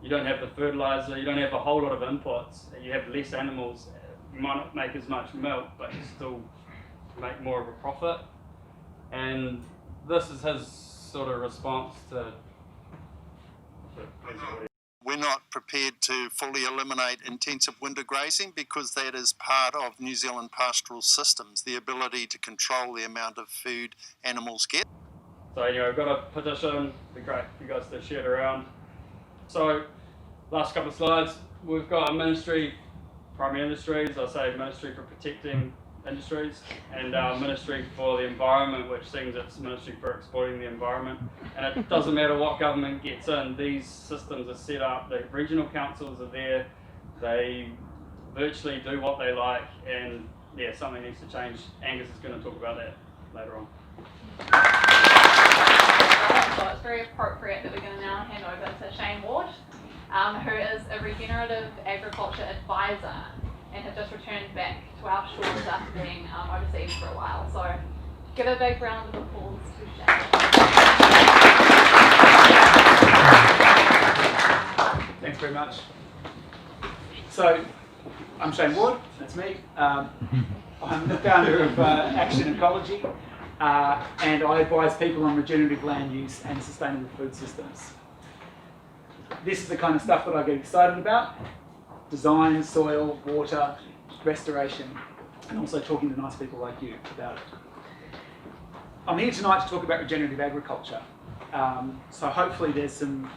You don't have the fertiliser, you don't have a whole lot of inputs, you have less animals, you might not make as much milk, but you still make more of a profit. And this is his sort of response to. We're not prepared to fully eliminate intensive winter grazing because that is part of New Zealand pastoral systems, the ability to control the amount of food animals get. So anyway, we've got a petition. It'd be great for you guys to share it around. So, last couple of slides. We've got a ministry, primary industries. I say ministry for protecting industries, and ministry for the environment, which seems it's ministry for exploiting the environment. And it doesn't matter what government gets in, these systems are set up, the regional councils are there, they virtually do what they like, and yeah, something needs to change. Angus is going to talk about that later on. So it's very appropriate that we're going to now hand over to Shane Ward, who is a regenerative agriculture advisor and have just returned back to our shores after being overseas for a while. So give a big round of applause to Shane. Thanks very much. So I'm Shane Ward, that's me. I'm the founder of Action Ecology, and I advise people on regenerative land use and sustainable food systems. This is the kind of stuff that I get excited about: design, soil, water, restoration, and also talking to nice people like you about it. I'm here tonight to talk about regenerative agriculture. So hopefully there's some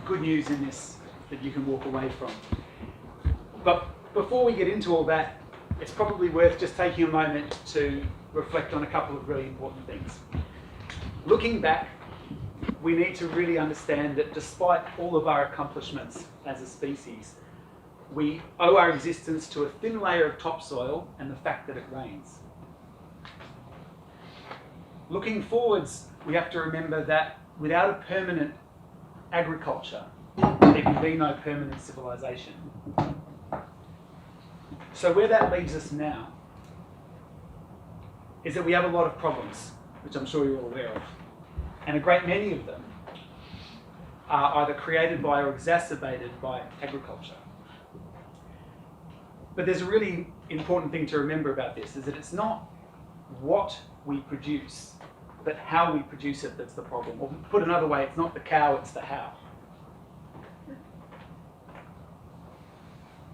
good news in this that you can walk away from. But before we get into all that, it's probably worth just taking a moment to reflect on a couple of really important things. Looking back, we need to really understand that despite all of our accomplishments as a species, we owe our existence to a thin layer of topsoil and the fact that it rains. Looking forwards, we have to remember that without a permanent agriculture, there can be no permanent civilization. So where that leaves us now is that we have a lot of problems, which I'm sure you're all aware of. And a great many of them are either created by or exacerbated by agriculture. But there's a really important thing to remember about this, is that it's not what we produce, but how we produce it that's the problem. Or put another way, it's not the cow, it's the how.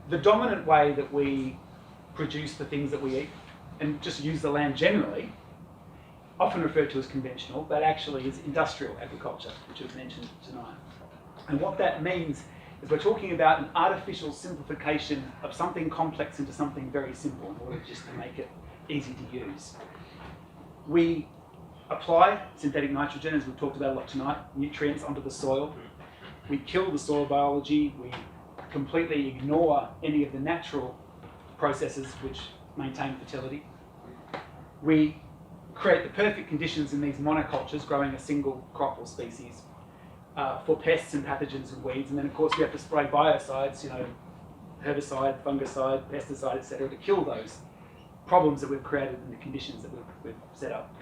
The dominant way that we produce the things that we eat, and just use the land generally, often referred to as conventional, but actually is industrial agriculture, which was mentioned tonight. And what that means is we're talking about an artificial simplification of something complex into something very simple in order just to make it easy to use. We apply synthetic nitrogen, as we've talked about a lot tonight, nutrients onto the soil. We kill the soil biology. We completely ignore any of the natural processes which maintain fertility. We create the perfect conditions in these monocultures, growing a single crop or species, for pests and pathogens and weeds. And then, of course, we have to spray biocides, herbicide, fungicide, pesticide, etc., to kill those problems that we've created and the conditions that we've set up.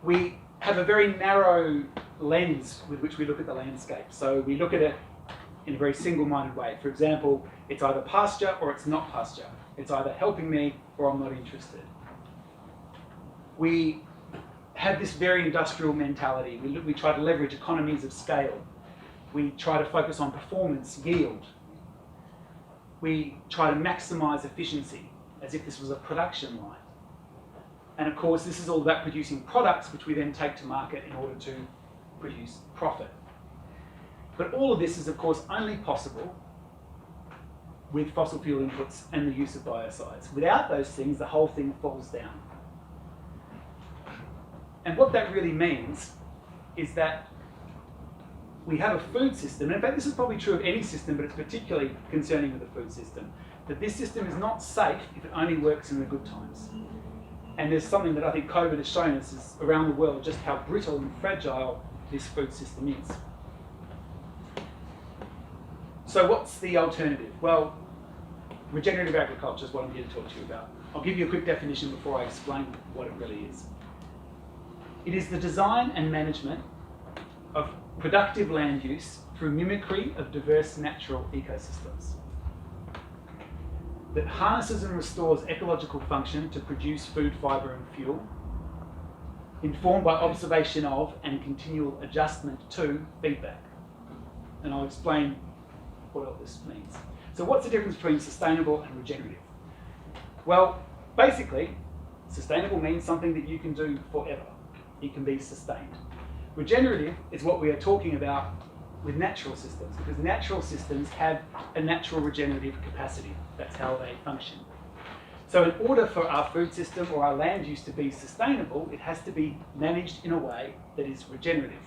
We have a very narrow lens with which we look at the landscape. So we look at it in a very single-minded way. For example, it's either pasture or it's not pasture. It's either helping me or I'm not interested. We have this very industrial mentality. We try to leverage economies of scale. We try to focus on performance, yield. We try to maximize efficiency as if this was a production line. And of course, this is all about producing products which we then take to market in order to produce profit. But all of this is, of course, only possible with fossil fuel inputs and the use of biocides. Without those things, the whole thing falls down. And what that really means is that we have a food system, and in fact this is probably true of any system, but it's particularly concerning with the food system, that this system is not safe if it only works in the good times. And there's something that I think COVID has shown us is around the world just how brittle and fragile this food system is. So what's the alternative? Well, regenerative agriculture is what I'm here to talk to you about. I'll give you a quick definition before I explain what it really is. It is the design and management of productive land use through mimicry of diverse natural ecosystems that harnesses and restores ecological function to produce food, fibre and fuel, informed by observation of and continual adjustment to feedback. And I'll explain what all this means. So what's the difference between sustainable and regenerative? Well, basically, sustainable means something that you can do forever. It can be sustained. Regenerative is what we are talking about with natural systems, because natural systems have a natural regenerative capacity. That's how they function. So in order for our food system or our land use to be sustainable, it has to be managed in a way that is regenerative.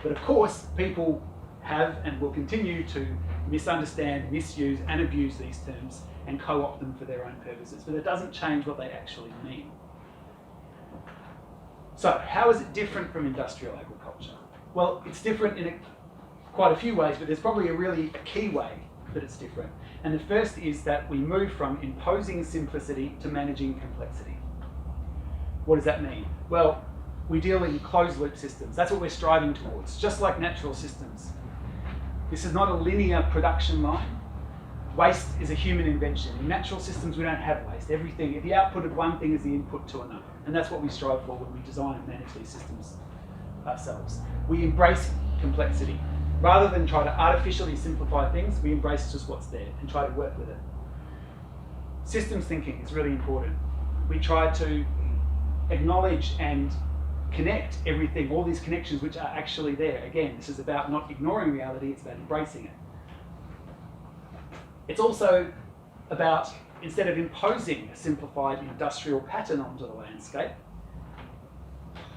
But of course, people have and will continue to misunderstand, misuse and abuse these terms and co-opt them for their own purposes, but it doesn't change what they actually mean. So how is it different from industrial agriculture? Well, it's different in quite a few ways, but there's probably a key way that it's different. And the first is that we move from imposing simplicity to managing complexity. What does that mean? Well, we deal in closed loop systems. That's what we're striving towards, just like natural systems. This is not a linear production line. Waste is a human invention. In natural systems, we don't have waste. Everything, the output of one thing is the input to another. And that's what we strive for when we design and manage these systems ourselves. We embrace complexity. Rather than try to artificially simplify things, we embrace just what's there and try to work with it. Systems thinking is really important. We try to acknowledge and connect everything, all these connections which are actually there. Again, this is about not ignoring reality, it's about embracing it. It's also about, instead of imposing a simplified industrial pattern onto the landscape,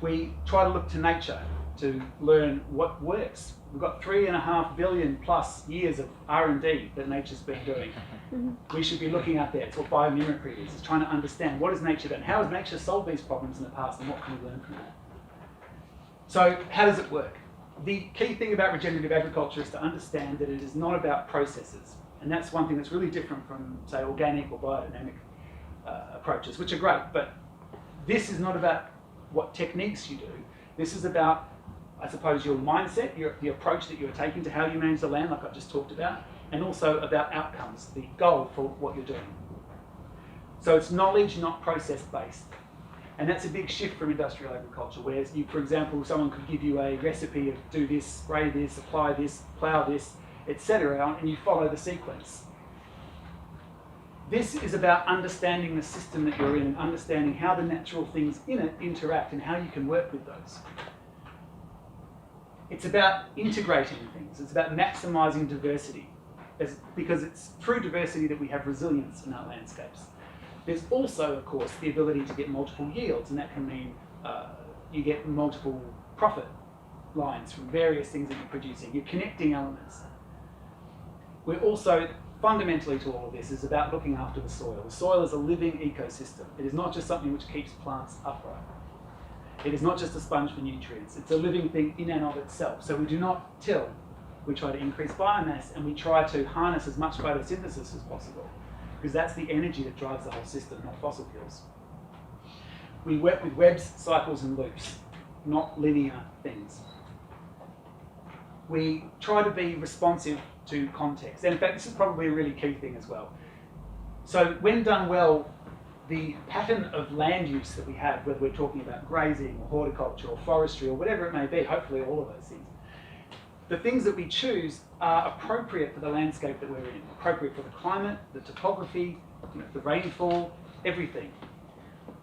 we try to look to nature to learn what works. We've got 3.5 billion plus years of R&D that nature's been doing. We should be looking out there. It's what biomimicry is. It's trying to understand what has nature done, how has nature solved these problems in the past, and what can we learn from that. So how does it work? The key thing about regenerative agriculture is to understand that it is not about processes. And that's one thing that's really different from, say, organic or biodynamic approaches, which are great. But this is not about what techniques you do. This is about, I suppose, your mindset, the approach that you're taking to how you manage the land, like I've just talked about, and also about outcomes, the goal for what you're doing. So it's knowledge, not process-based. And that's a big shift from industrial agriculture, where, for example, someone could give you a recipe of do this, spray this, apply this, plough this, etc., and you follow the sequence. This is about understanding the system that you're in and understanding how the natural things in it interact and how you can work with those. It's about integrating things. It's about maximising diversity, because it's through diversity that we have resilience in our landscapes. There's also, of course, the ability to get multiple yields, and that can mean you get multiple profit lines from various things that you're producing. You're connecting elements. We're also, fundamentally to all of this, is about looking after the soil. The soil is a living ecosystem. It is not just something which keeps plants upright. It is not just a sponge for nutrients. It's a living thing in and of itself. So we do not till. We try to increase biomass, and we try to harness as much photosynthesis as possible, because that's the energy that drives the whole system, not fossil fuels. We work with webs, cycles, and loops, not linear things. We try to be responsive to context. And in fact, this is probably a really key thing as well. So when done well, the pattern of land use that we have, whether we're talking about grazing or horticulture or forestry or whatever it may be, hopefully all of those things, the things that we choose are appropriate for the landscape that we're in, appropriate for the climate, the topography, the rainfall, everything.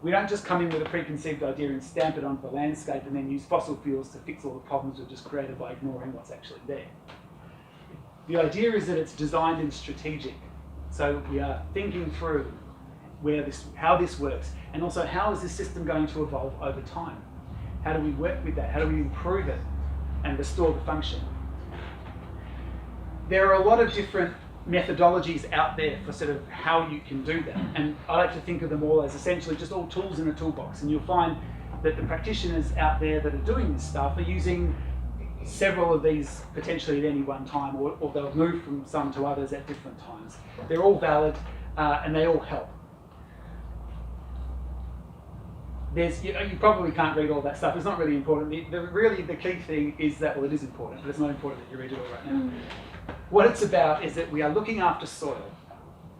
We don't just come in with a preconceived idea and stamp it onto the landscape and then use fossil fuels to fix all the problems we've just created by ignoring what's actually there. The idea is that it's designed and strategic. So we are thinking through how this works, and also how is this system going to evolve over time? How do we work with that? How do we improve it and restore the function? There are a lot of different methodologies out there for sort of how you can do that. And I like to think of them all as essentially just all tools in a toolbox. And you'll find that the practitioners out there that are doing this stuff are using several of these potentially at any one time, or they'll move from some to others at different times. They're all valid and they all help. You probably can't read all that stuff. It's not really important. Really the key thing is that, well, it is important, but it's not important that you read it all right now. What it's about is that we are looking after soil.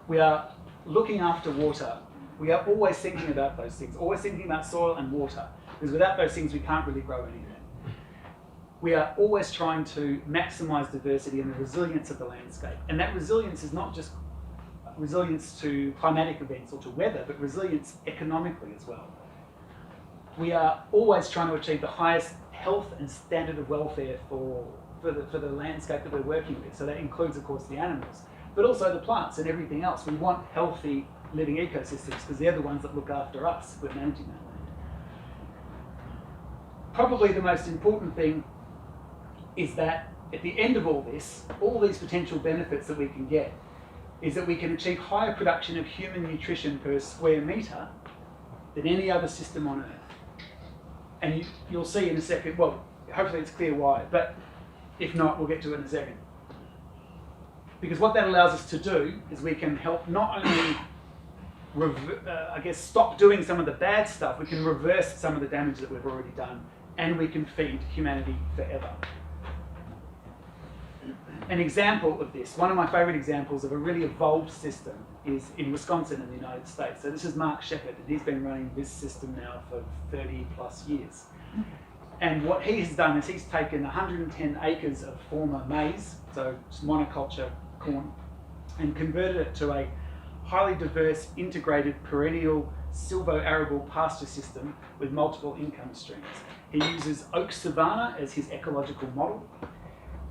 We are looking after water. We are always thinking about those things, always thinking about soil and water, because without those things we can't really grow anything. We are always trying to maximise diversity and the resilience of the landscape. And that resilience is not just resilience to climatic events or to weather, but resilience economically as well. We are always trying to achieve the highest health and standard of welfare for the landscape that we're working with. So that includes, of course, the animals, but also the plants and everything else. We want healthy living ecosystems because they're the ones that look after us if we're managing that land. Probably the most important thing is that at the end of all this, all these potential benefits that we can get is that we can achieve higher production of human nutrition per square metre than any other system on Earth. And you'll see in a second, well, hopefully it's clear why, but if not, we'll get to it in a second. Because what that allows us to do is we can help not only, stop doing some of the bad stuff, we can reverse some of the damage that we've already done, and we can feed humanity forever. An example of this, one of my favourite examples of a really evolved system is in Wisconsin in the United States. So this is Mark Shepard, and he's been running this system now for 30 plus years. And what he has done is he's taken 110 acres of former maize, so monoculture corn, and converted it to a highly diverse, integrated, perennial, silvo-arable pasture system with multiple income streams. He uses oak savanna as his ecological model,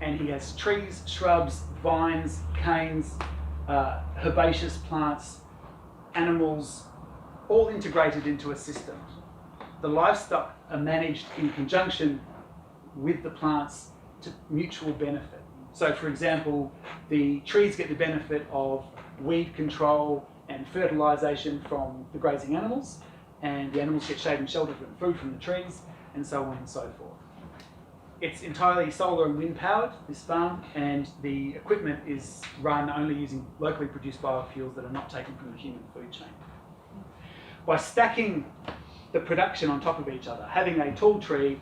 and he has trees, shrubs, vines, canes, herbaceous plants, animals, all integrated into a system. The livestock are managed in conjunction with the plants to mutual benefit. So for example, the trees get the benefit of weed control and fertilisation from the grazing animals, and the animals get shade and shelter and food from the trees, and so on and so forth. It's entirely solar and wind powered, this farm, and the equipment is run only using locally produced biofuels that are not taken from the human food chain. By stacking the production on top of each other, having a tall tree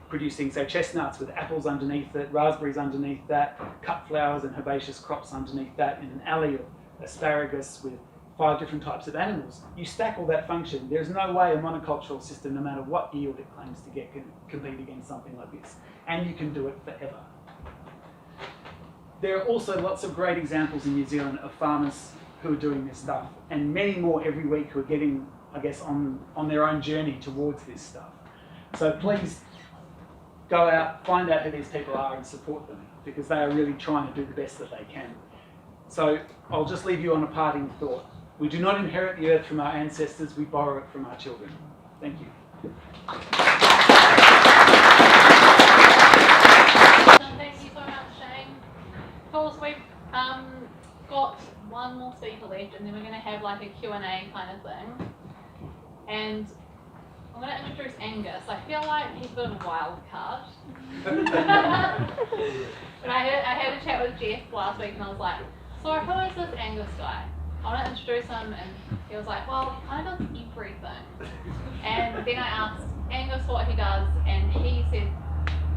producing, say, chestnuts with apples underneath it, raspberries underneath that, cut flowers and herbaceous crops underneath that, in an alley of asparagus with 5 different types of animals. You stack all that function. There's no way a monocultural system, no matter what yield it claims to get, can compete against something like this. And you can do it forever. There are also lots of great examples in New Zealand of farmers who are doing this stuff, and many more every week who are getting, I guess, on their own journey towards this stuff. So please go out, find out who these people are and support them, because they are really trying to do the best that they can. So I'll just leave you on a parting thought. We do not inherit the earth from our ancestors, we borrow it from our children. Thank you. Thank you so much, Shane. Of course, we've got one more speaker left, and then we're going to have like a Q&A kind of thing. And I'm going to introduce Angus. I feel like he's a bit of a wild card. But I had a chat with Geoff last week, and I was like, so who is this Angus guy? I want to introduce him, and he was like, well, he kind of does everything. And then I asked Angus what he does, and he said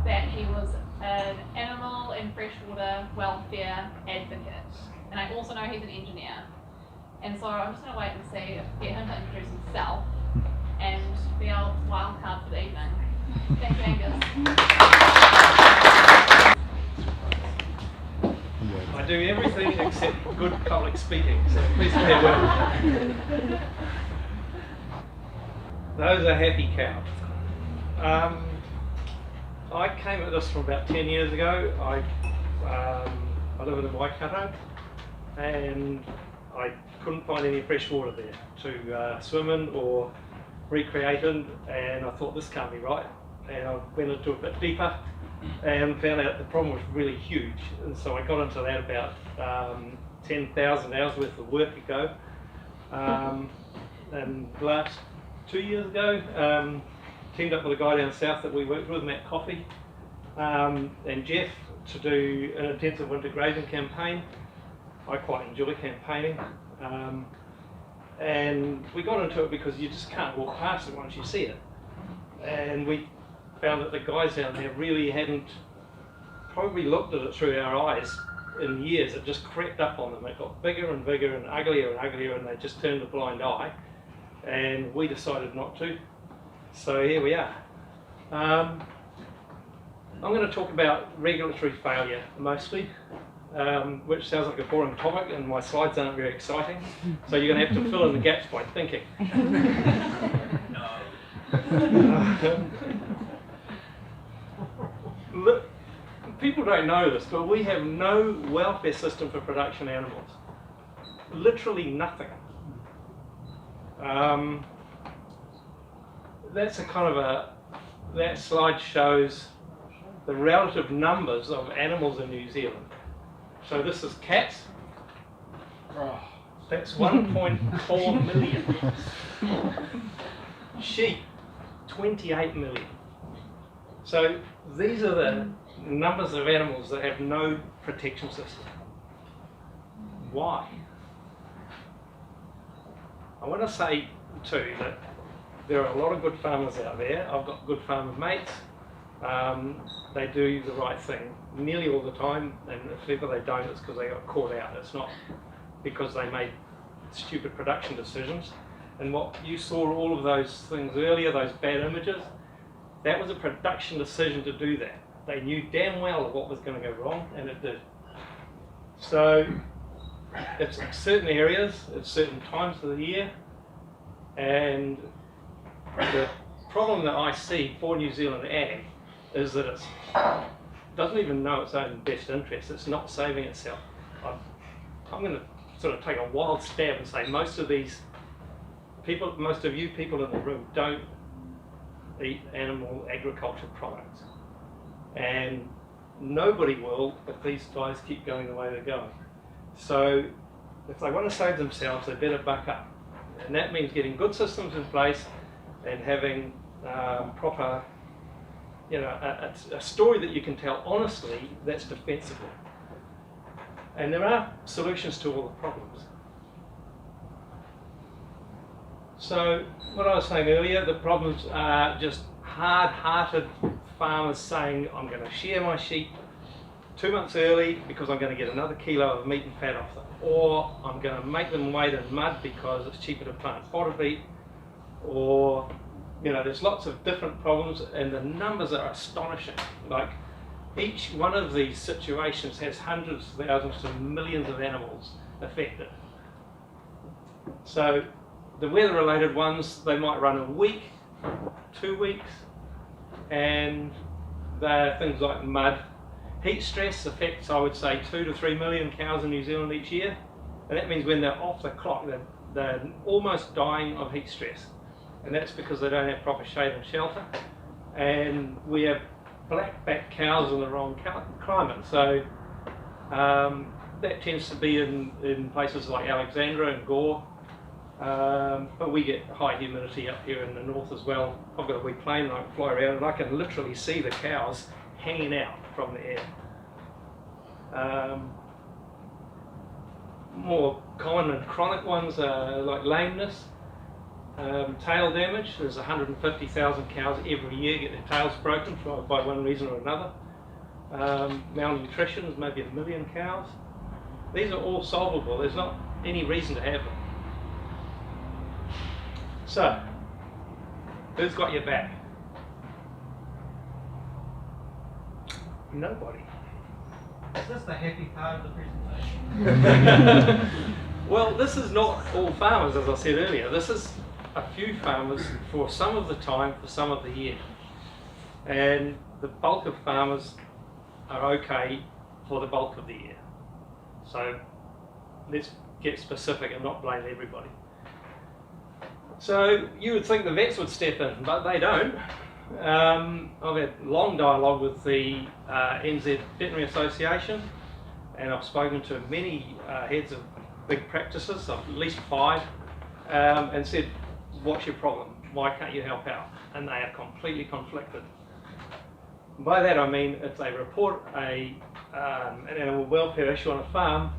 that he was an animal and freshwater welfare advocate. And I also know he's an engineer. And so I'm just going to wait and see, get him to introduce himself and be our wild card for the evening. Thank you, Angus. I do everything except good public speaking, so please bear with me. Those are happy cows. I came at this from about 10 years ago. I live in Waikato, and I couldn't find any fresh water there to swim in or recreate in, and I thought this can't be right. And I went into a bit deeper and found out the problem was really huge, and so I got into that about 10,000 hours worth of work ago. And last 2 years ago, teamed up with a guy down south that we worked with, Matt Coffey, and Geoff, to do an intensive winter grazing campaign. I quite enjoy campaigning, and we got into it because you just can't walk past it once you see it. And we found that the guys down there really hadn't probably looked at it through our eyes in years. It just crept up on them. It got bigger and bigger and uglier, and they just turned a blind eye. And we decided not to. So here we are. I'm going to talk about regulatory failure mostly, which sounds like a boring topic, and my slides aren't very exciting. So you're going to have to fill in the gaps by thinking. Look, people don't know this, but we have no welfare system for production animals. Literally nothing. That's a kind of that slide shows the relative numbers of animals in New Zealand. So this is cats. Oh, that's 1.4 million. Sheep, 28 million. So these are the numbers of animals that have no protection system. Why? I want to say too that there are a lot of good farmers out there. I've got good farmer mates. They do the right thing nearly all the time, and if ever they don't, it's because they got caught out. It's not because they made stupid production decisions. And what you saw, all of those things earlier, those bad images, that was a production decision to do that. They knew damn well what was going to go wrong, and it did. So it's certain areas, at certain times of the year, and the problem that I see for New Zealand ag is that it doesn't even know its own best interest. It's not saving itself. I'm going to sort of take a wild stab and say most of these people, most of you people in the room don't eat animal agriculture products, and nobody will if these guys keep going the way they're going. So if they want to save themselves, they better buck up, and that means getting good systems in place and having proper, you know, a story that you can tell honestly that's defensible. And there are solutions to all the problems. So what I was saying earlier, the problems are just hard-hearted farmers saying, I'm going to shear my sheep 2 months early because I'm going to get another kilo of meat and fat off them, or I'm going to make them wade in mud because it's cheaper to plant fodder beet, or, you know, there's lots of different problems, and the numbers are astonishing. Like, each one of these situations has hundreds of thousands to millions of animals affected. So the weather-related ones, they might run a week, 2 weeks, and they're things like mud. Heat stress affects, I would say, 2 to 3 million cows in New Zealand each year, and that means when they're off the clock, they're almost dying of heat stress, and that's because they don't have proper shade and shelter. And we have black-backed cows in the wrong climate, so that tends to be in places like Alexandra and Gore, but we get high humidity up here in the north as well. I've got a wee plane and I can fly around and I can literally see the cows hanging out from the air. More common and chronic ones are like lameness, tail damage. There's 150,000 cows every year get their tails broken by one reason or another. Malnutrition is maybe 1 million cows. These are all solvable. There's not any reason to have them. So, who's got your back? Nobody. Is this the happy part of the presentation? Well, this is not all farmers, as I said earlier. This is a few farmers for some of the time, for some of the year. And the bulk of farmers are okay for the bulk of the year. So let's get specific and not blame everybody. So you would think the vets would step in, but they don't. I've had long dialogue with the NZ Veterinary Association, and I've spoken to many heads of big practices, at least 5, and said, what's your problem? Why can't you help out? And they are completely conflicted. By that I mean, if they report an animal welfare issue on a farm,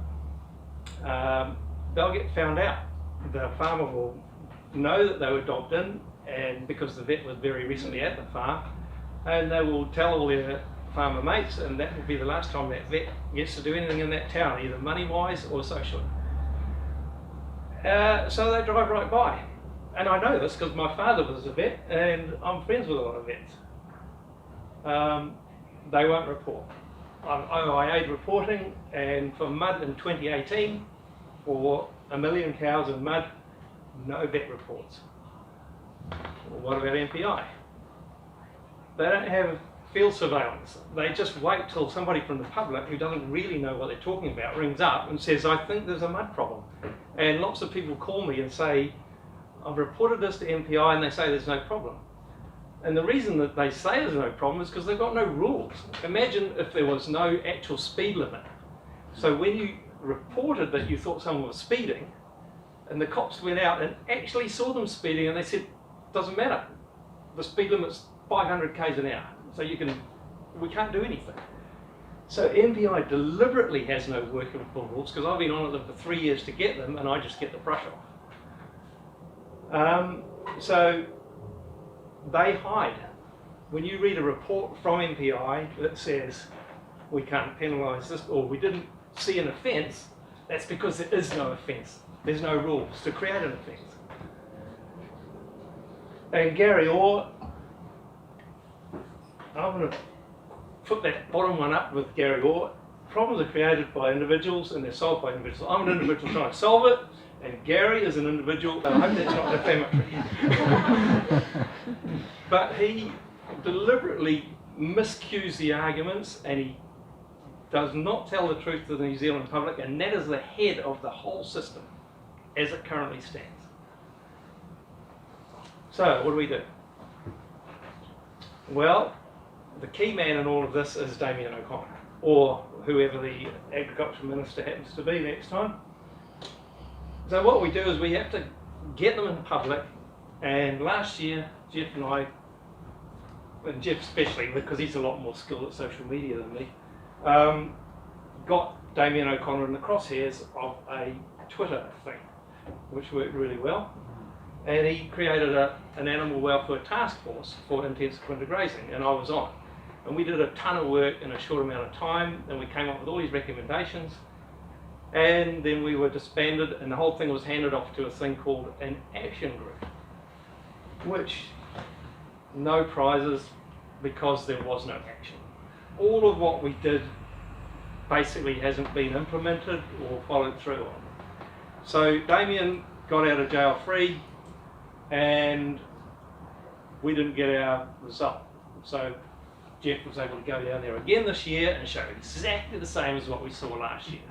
they'll get found out. The farmer will know that they were dogged in, and because the vet was very recently at the farm, and they will tell all their farmer mates, and that will be the last time that vet gets to do anything in that town, either money-wise or socially. So they drive right by. And I know this because my father was a vet, and I'm friends with a lot of vets. They won't report. I'm OIA reporting, and for mud in 2018, for 1 million cows in mud, no vet reports. Well, what about MPI? They don't have field surveillance. They just wait till somebody from the public who doesn't really know what they're talking about rings up and says, I think there's a mud problem. And lots of people call me and say, I've reported this to MPI, and they say there's no problem. And the reason that they say there's no problem is because they've got no rules. Imagine if there was no actual speed limit. So when you reported that you thought someone was speeding, and the cops went out and actually saw them speeding, and they said, doesn't matter, the speed limit's 500 k's an hour, so we can't do anything. So MPI deliberately has no workable rules, because I've been on them for 3 years to get them, and I just get the brush off. So they hide. When you read a report from MPI that says we can't penalise this, or we didn't see an offence, that's because there is no offence. There's no rules to create an offence. And Gary Orr, I'm going to put that bottom one up with Gary Orr. Problems are created by individuals and they're solved by individuals. I'm an individual trying to solve it, and Gary is an individual. I hope that's not defamatory. But he deliberately miscues the arguments, and he does not tell the truth to the New Zealand public, and that is the head of the whole system as it currently stands. So, what do? Well, the key man in all of this is Damien O'Connor, or whoever the Agriculture Minister happens to be next time. So what we do is we have to get them in public, and last year, Geoff and I, and Geoff especially, because he's a lot more skilled at social media than me, got Damien O'Connor in the crosshairs of a Twitter thing, which worked really well. And he created an animal welfare task force for intensive winter grazing, and I was on. And we did a ton of work in a short amount of time, and we came up with all these recommendations. And then we were disbanded, and the whole thing was handed off to a thing called an action group, which no prizes because there was no action. All of what we did basically hasn't been implemented or followed through on. So Damien got out of jail free, and we didn't get our result. So Geoff was able to go down there again this year and show exactly the same as what we saw last year.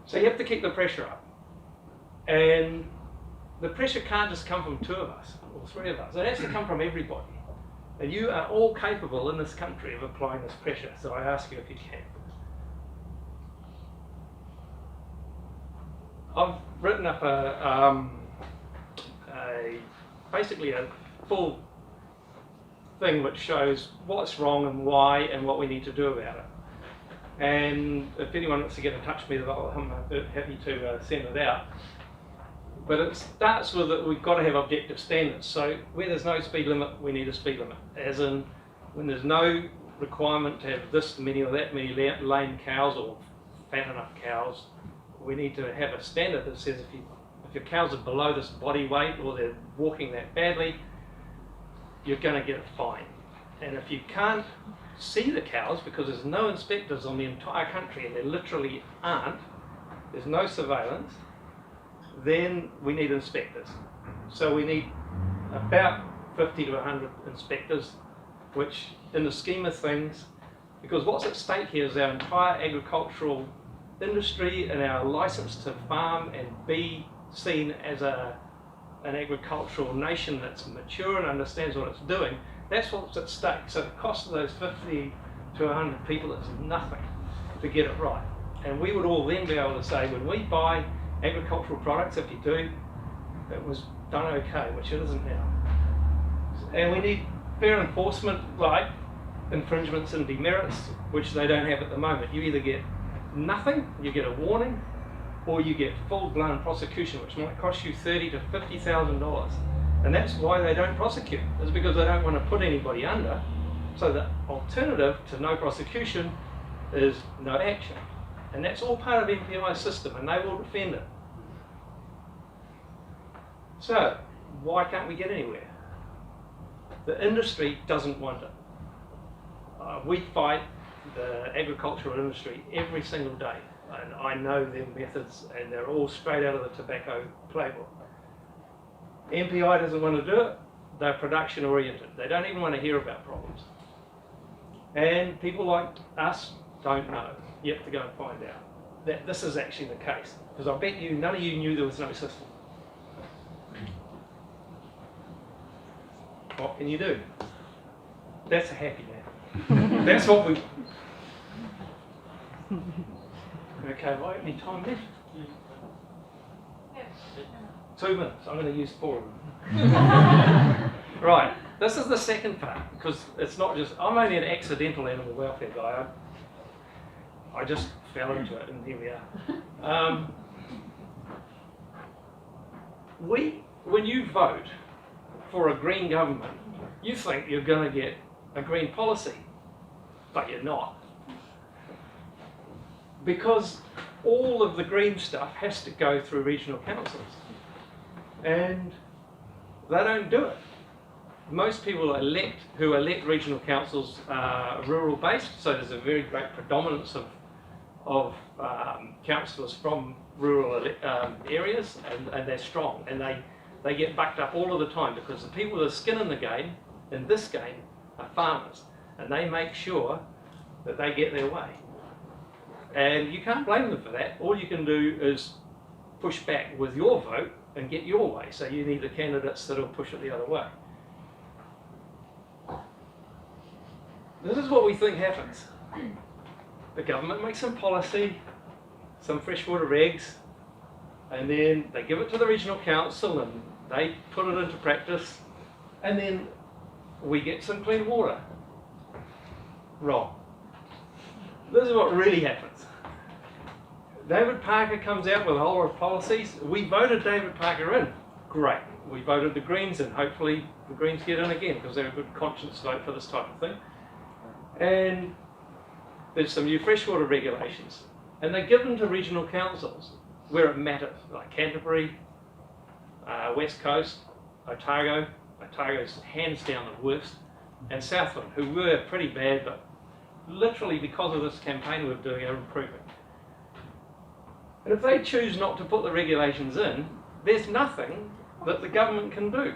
So you have to keep the pressure up. And the pressure can't just come from 2 of us or 3 of us. It has to come from everybody. And you are all capable in this country of applying this pressure. So I ask you if you can. I've written up basically a full thing which shows what's wrong and why and what we need to do about it. And if anyone wants to get in touch with me, I'm happy to send it out. But it starts with that we've got to have objective standards. So where there's no speed limit, we need a speed limit. As in, when there's no requirement to have this many or that many lame cows or fat enough cows, we need to have a standard that says if your cows are below this body weight or they're walking that badly, you're going to get a fine. And if you can't see the cows because there's no inspectors on the entire country, and there literally aren't, there's no surveillance, then we need inspectors. So we need about 50 to 100 inspectors, which in the scheme of things, because what's at stake here is our entire agricultural industry and our license to farm and be seen as an agricultural nation that's mature and understands what it's doing. That's what's at stake. So the cost of those 50 to 100 people is nothing to get it right. And we would all then be able to say, when we buy agricultural products, if you do, it was done okay, which it isn't now. And we need fair enforcement, like infringements and demerits, which they don't have at the moment. You either get nothing, you get a warning, or you get full-blown prosecution, which might cost you $30,000 to $50,000. And that's why they don't prosecute. It's because they don't want to put anybody under. So the alternative to no prosecution is no action. And that's all part of MPI's system, and they will defend it. So, why can't we get anywhere? The industry doesn't want it. We fight the agricultural industry every single day, and I know their methods, and they're all straight out of the tobacco playbook. MPI doesn't want to do it. They're production oriented. They don't even want to hear about problems. And people like us don't know. You have to go and find out that this is actually the case. Because I bet you none of you knew there was no system. What can you do? That's a happy man. That's what we... Okay, right, any time left? 2 minutes. I'm going to use 4 of them. Right, this is the second part, because it's not just... I'm only an accidental animal welfare guy. I just fell into it, and here we are. When you vote for a green government, you think you're going to get a green policy, but you're not. Because all of the green stuff has to go through regional councils. And they don't do it. Most people who elect regional councils are rural based, so there's a very great predominance of councillors from rural areas, and they're strong, and they get backed up all of the time, because the people with the skin in the game, in this game, are farmers, and they make sure that they get their way. And you can't blame them for that. All you can do is push back with your vote and get your way. So you need the candidates that'll push it the other way. This is what we think happens. The government makes some policy, some freshwater regs, and then they give it to the regional council and they put it into practice, and then we get some clean water. Wrong. This is what really happens. David Parker comes out with a whole lot of policies. We voted David Parker in. Great. We voted the Greens in. Hopefully the Greens get in again because they're a good conscience vote for this type of thing. And there's some new freshwater regulations. And they're given to regional councils where it matters, like Canterbury, West Coast, Otago. Otago's hands down the worst. And Southland, who were pretty bad, but literally because of this campaign we're doing, are improving. And if they choose not to put the regulations in, there's nothing that the government can do.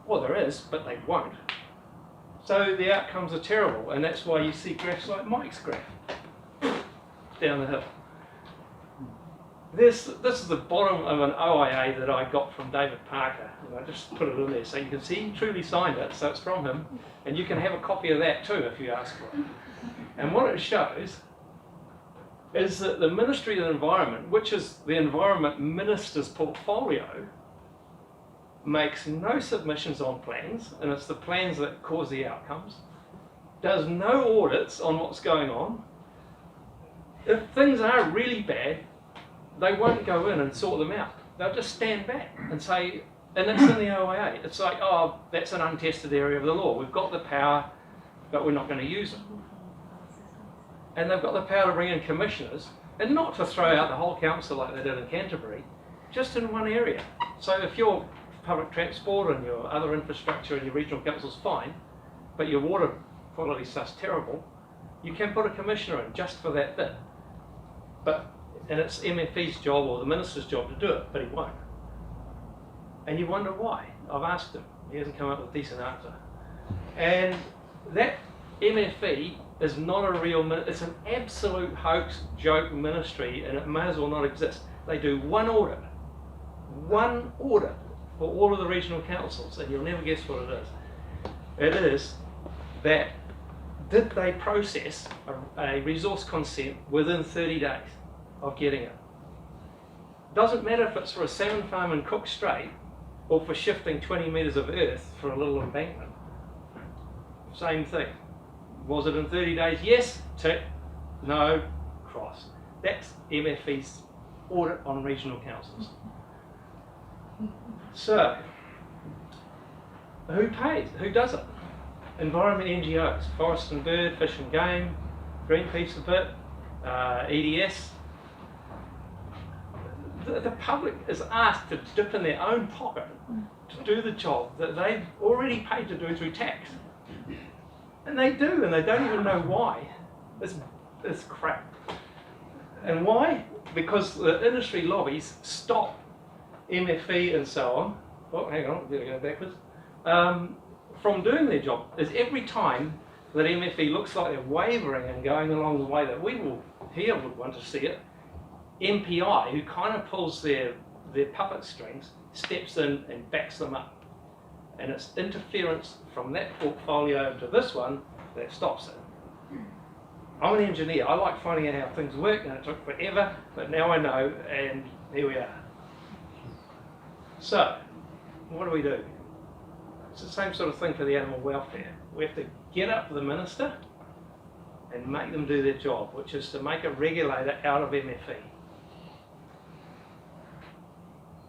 Well, there is, but they won't. So the outcomes are terrible, and that's why you see graphs like Mike's graph down the hill. This is the bottom of an OIA that I got from David Parker, and I just put it in there so you can see he truly signed it, so it's from him, and you can have a copy of that too if you ask for it. And what it shows is that the Ministry of the Environment, which is the Environment Minister's portfolio, makes no submissions on plans, and it's the plans that cause the outcomes, does no audits on what's going on. If things are really bad, they won't go in and sort them out. They'll just stand back and say, and that's in the OIA. It's like, oh, that's an untested area of the law. We've got the power, but we're not going to use it. And they've got the power to bring in commissioners, and not to throw out the whole council like they did in Canterbury, just in one area. So if your public transport and your other infrastructure and your regional council's fine, but your water quality stuff's terrible, you can put a commissioner in just for that bit. And it's MFE's job or the minister's job to do it, but he won't. And you wonder why. I've asked him. He hasn't come up with a decent answer. And that MFE is not a real, it's an absolute hoax, joke ministry, and it may as well not exist. They do one audit for all of the regional councils, and you'll never guess what it is. It is that did they process a resource consent within 30 days of getting it? Doesn't matter if it's for a salmon farm in Cook Strait or for shifting 20 metres of earth for a little embankment. Same thing. Was it in 30 days? Yes, tick. No, cross. That's MFE's audit on regional councils. So, who pays? Who does it? Environment NGOs, Forest and Bird, Fish and Game, Greenpeace a bit, EDS. The public is asked to dip in their own pocket to do the job that they've already paid to do through tax. And they do, and they don't even know why. It's crap. And why? Because the industry lobbies stop MFE and so on. Oh, hang on, I'm going to go backwards. From doing their job. Is every time that MFE looks like they're wavering and going along the way that we will here would want to see it, MPI, who kind of pulls their puppet strings, steps in and backs them up. And it's interference from that portfolio to this one that stops it. I'm an engineer. I like finding out how things work, and it took forever, but now I know, and here we are. So, what do? It's the same sort of thing for the animal welfare. We have to get up to the minister and make them do their job, which is to make a regulator out of MFE.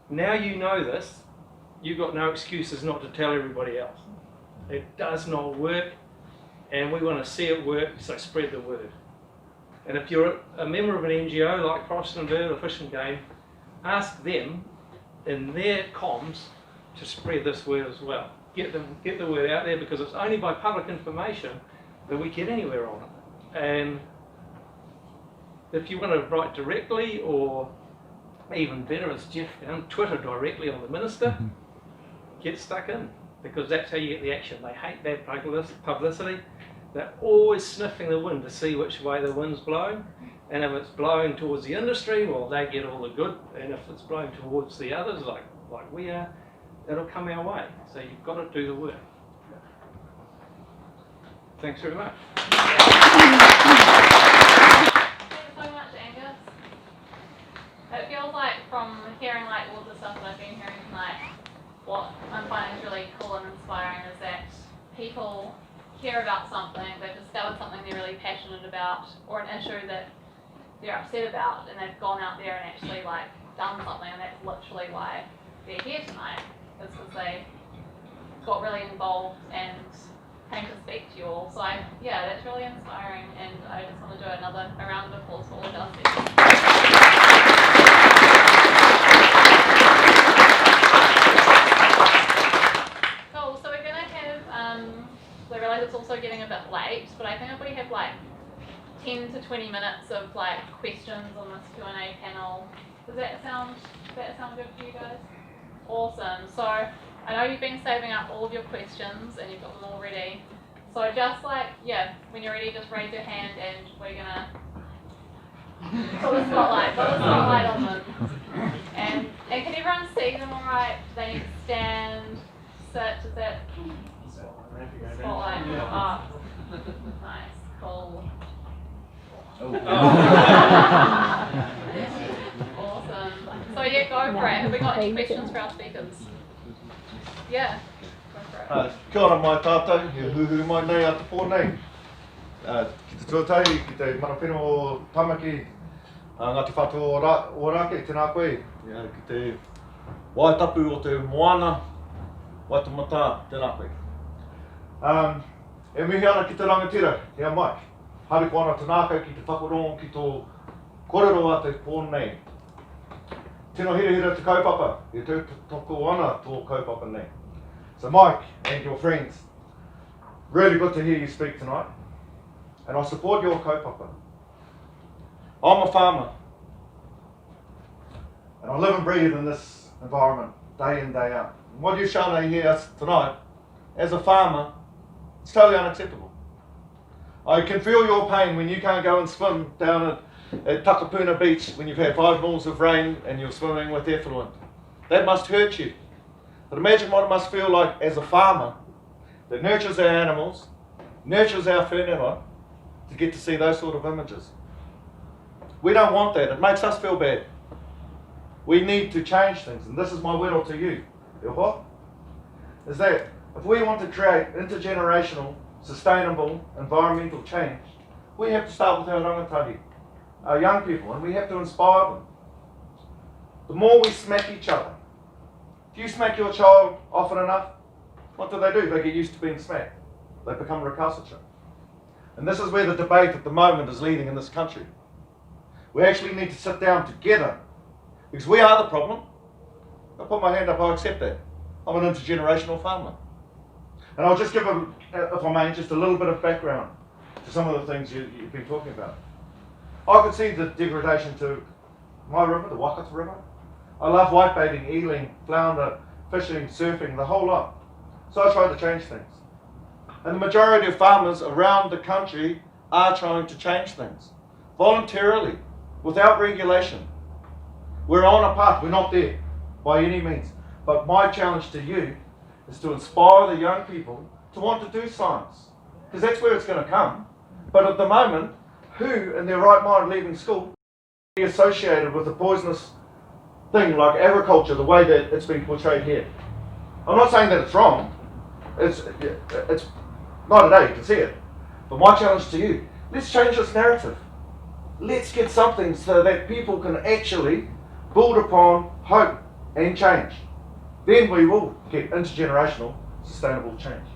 Now you know this, you've got no excuses not to tell everybody else. It does not work, and we want to see it work, so spread the word. And if you're a member of an NGO like Forest and Bird or Fish and Game, ask them in their comms to spread this word as well. Get the word out there, because it's only by public information that we get anywhere on it. And if you want to write directly, or even better as Geoff found, Twitter directly on the minister, get stuck in, because that's how you get the action. They hate bad publicity, they're always sniffing the wind to see which way the wind's blowing. And if it's blowing towards the industry, well, they get all the good. And if it's blowing towards the others, like we are, it'll come our way. So you've got to do the work. Thanks very much. Thanks so much, Angus. It feels like from hearing like all the stuff that I've been hearing tonight, what I'm finding is really cool and inspiring is that people care about something, they've discovered something they're really passionate about, or an issue that they're upset about, and they've gone out there and actually like done something, and that's literally why they're here tonight, is because they got really involved and came to speak to you all. So yeah, that's really inspiring, and I just want to do a round of applause for all of our speakers. Cool, so we're going to have, I realise it's also getting a bit late, but I think if we have like 10 to 20 minutes of like questions on this Q&A panel, does that sound good for you guys? Awesome. So I know you've been saving up all of your questions and you've got them all ready. So just like, yeah, when you're ready, just raise your hand and we're gonna put the spotlight on them. And can everyone see them all right? Do they need to stand, sit, is that spotlight? Oh, nice, cool. Awesome. So yeah, go for it. Have we got any questions for our speakers? Yeah, go for it. Kia ora mai tātou, he huhu mai nei a te pōnei. Ki te tuatai, ki te manawheno o Tamaki, ngā te whātua o rake, tēnā koe. Ki te waitapu o te moana, waitamata, tēnā koe. E mihi ana ki te rangatira, hea mai. Hariko ana tanaka ki te whakarongo ki tō korero a te pōnei. Tēnā hira te kaupapa, e te toko ana tō kaupapa nei. So Mike and your friends, really good to hear you speak tonight. And I support your kaupapa. I'm a farmer. And I live and breathe in this environment, day in, day out. And what you've shown here tonight, as a farmer, it's totally unacceptable. I can feel your pain when you can't go and swim down at Takapuna Beach when you've had 5 mils of rain and you're swimming with effluent. That must hurt you. But imagine what it must feel like as a farmer that nurtures our animals, nurtures our whenua, to get to see those sort of images. We don't want that. It makes us feel bad. We need to change things, and this is my word to you, Geoff, is that if we want to create intergenerational, sustainable, environmental change, we have to start with our rangatahi, our young people, and we have to inspire them. The more we smack each other, if you smack your child often enough, what do? They get used to being smacked. They become recalcitrant. And this is where the debate at the moment is leading in this country. We actually need to sit down together, because we are the problem. I put my hand up, I accept that. I'm an intergenerational farmer. And I'll just give, if I may, just a little bit of background to some of the things you've been talking about. I could see the degradation to my river, the Waikato River. I love whitebaiting, eeling, flounder, fishing, surfing, the whole lot. So I tried to change things. And the majority of farmers around the country are trying to change things. Voluntarily, without regulation. We're on a path, we're not there by any means. But my challenge to you is to inspire the young people to want to do science. Because that's where it's going to come. But at the moment, who in their right mind leaving school be associated with a poisonous thing like agriculture, the way that it's been portrayed here? I'm not saying that it's wrong. It's night and day, you can see it. But my challenge to you, let's change this narrative. Let's get something so that people can actually build upon hope and change. Then we will get intergenerational, sustainable change.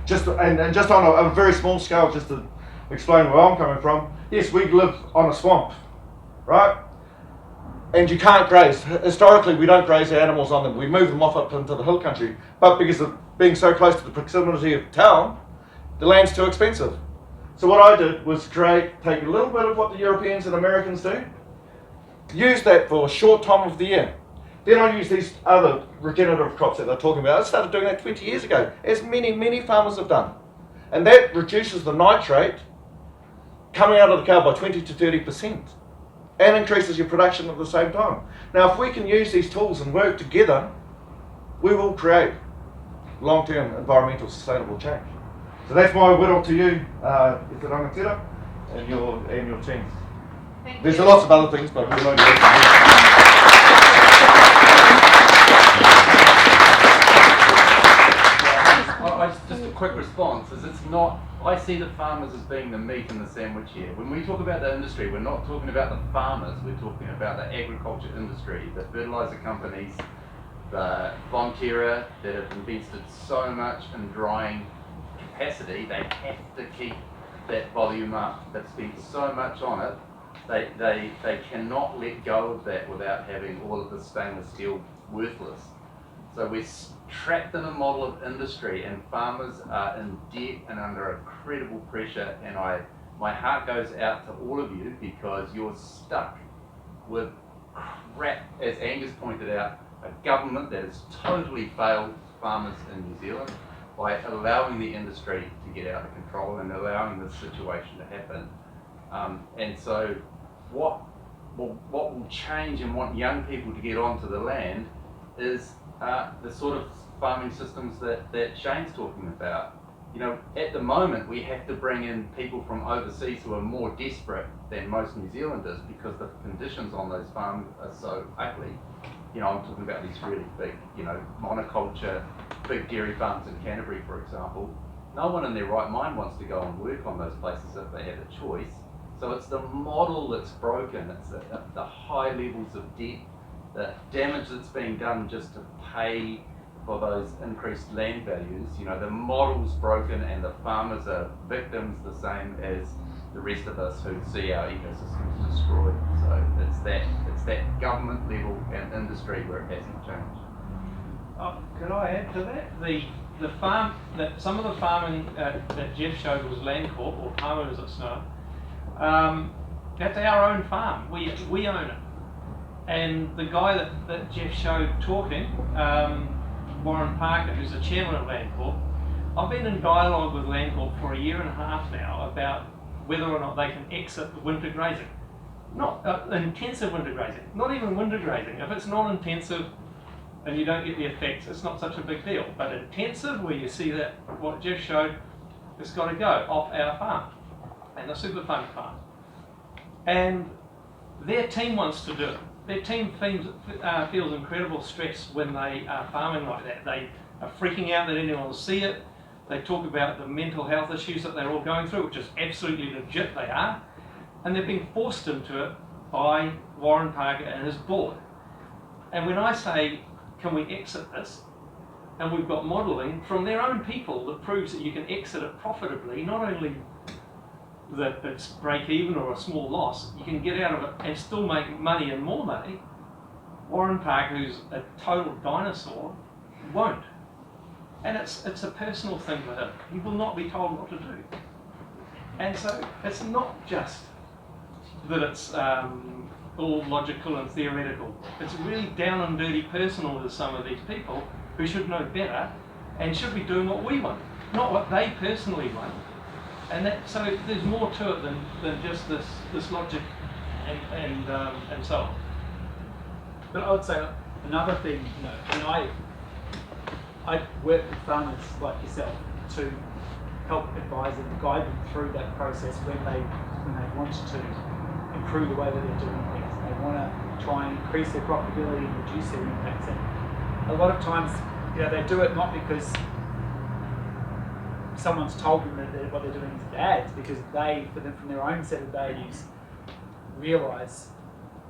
Just on a very small scale, just to explain where I'm coming from. Yes, we live on a swamp, right? And you can't graze. Historically, we don't graze the animals on them. We move them off up into the hill country. But because of being so close to the proximity of town, the land's too expensive. So what I did was take a little bit of what the Europeans and Americans do, use that for a short time of the year. Then I use these other regenerative crops that they're talking about. I started doing that 20 years ago, as many, many farmers have done. And that reduces the nitrate coming out of the cow by 20 to 30% and increases your production at the same time. Now, if we can use these tools and work together, we will create long-term environmental sustainable change. So that's my whittle to you, Te Rangatira, and your team. Thank There's you. lots of other things, but we're not Just a quick response is it's not, I see the farmers as being the meat in the sandwich here. When we talk about the industry, we're not talking about the farmers, we're talking about the agriculture industry, the fertiliser companies, the Fonterra that have invested so much in drying capacity, they have to keep that volume up. They've spent so much on it, they cannot let go of that without having all of the stainless steel worthless. So we're trapped in a model of industry, and farmers are in debt and under incredible pressure, and my heart goes out to all of you because you're stuck with crap, as Angus pointed out, a government that has totally failed farmers in New Zealand by allowing the industry to get out of control and allowing this situation to happen. And so what will change and want young people to get onto the land is the sort of farming systems that Shane's talking about. You know, at the moment we have to bring in people from overseas who are more desperate than most New Zealanders because the conditions on those farms are so ugly. You know, I'm talking about these really big, you know, monoculture, big dairy farms in Canterbury, for example. No one in their right mind wants to go and work on those places if they have a choice. So it's the model that's broken. It's the high levels of debt, the damage that's being done just to pay for those increased land values. You know, the model's broken and the farmers are victims the same as the rest of us who see our ecosystems destroyed. So it's that government level and industry where it hasn't changed. Could I add to that? The farm that some of the farming that Geoff showed was Landcorp, or Palmer as it's known. That's our own farm. We own it. And the guy that Geoff showed talking, Warren Parker, who's the chairman of Landcorp, I've been in dialogue with Landcorp for a year and a half now about whether or not they can exit the winter grazing. Not intensive winter grazing, not even winter grazing. If it's non-intensive and you don't get the effects, it's not such a big deal. But intensive, where you see that, what Geoff showed, it's got to go off our farm and the super fund farm. And their team wants to do it. Their team feels incredible stress when they are farming like that. They are freaking out that anyone will see it. They talk about the mental health issues that they're all going through, which is absolutely legit, they are. And they're being forced into it by Warren Parker and his board. And when I say, can we exit this? And we've got modelling from their own people that proves that you can exit it profitably, not only that it's break even or a small loss, you can get out of it and still make money and more money. Warren Parker, who's a total dinosaur, won't. And it's a personal thing for him. He will not be told what to do. And so it's not just that it's all logical and theoretical. It's really down and dirty personal to some of these people who should know better and should be doing what we want, not what they personally want. And so there's more to it than just this logic and so on. But I would say another thing, you know, and I work with farmers like yourself to help advise them, guide them through that process when they want to improve the way that they're doing things. They want to try and increase their profitability and reduce their impacts. And a lot of times, you know, they do it not because someone's told them that what they're doing is bad. It's because they, from their own set of values, realise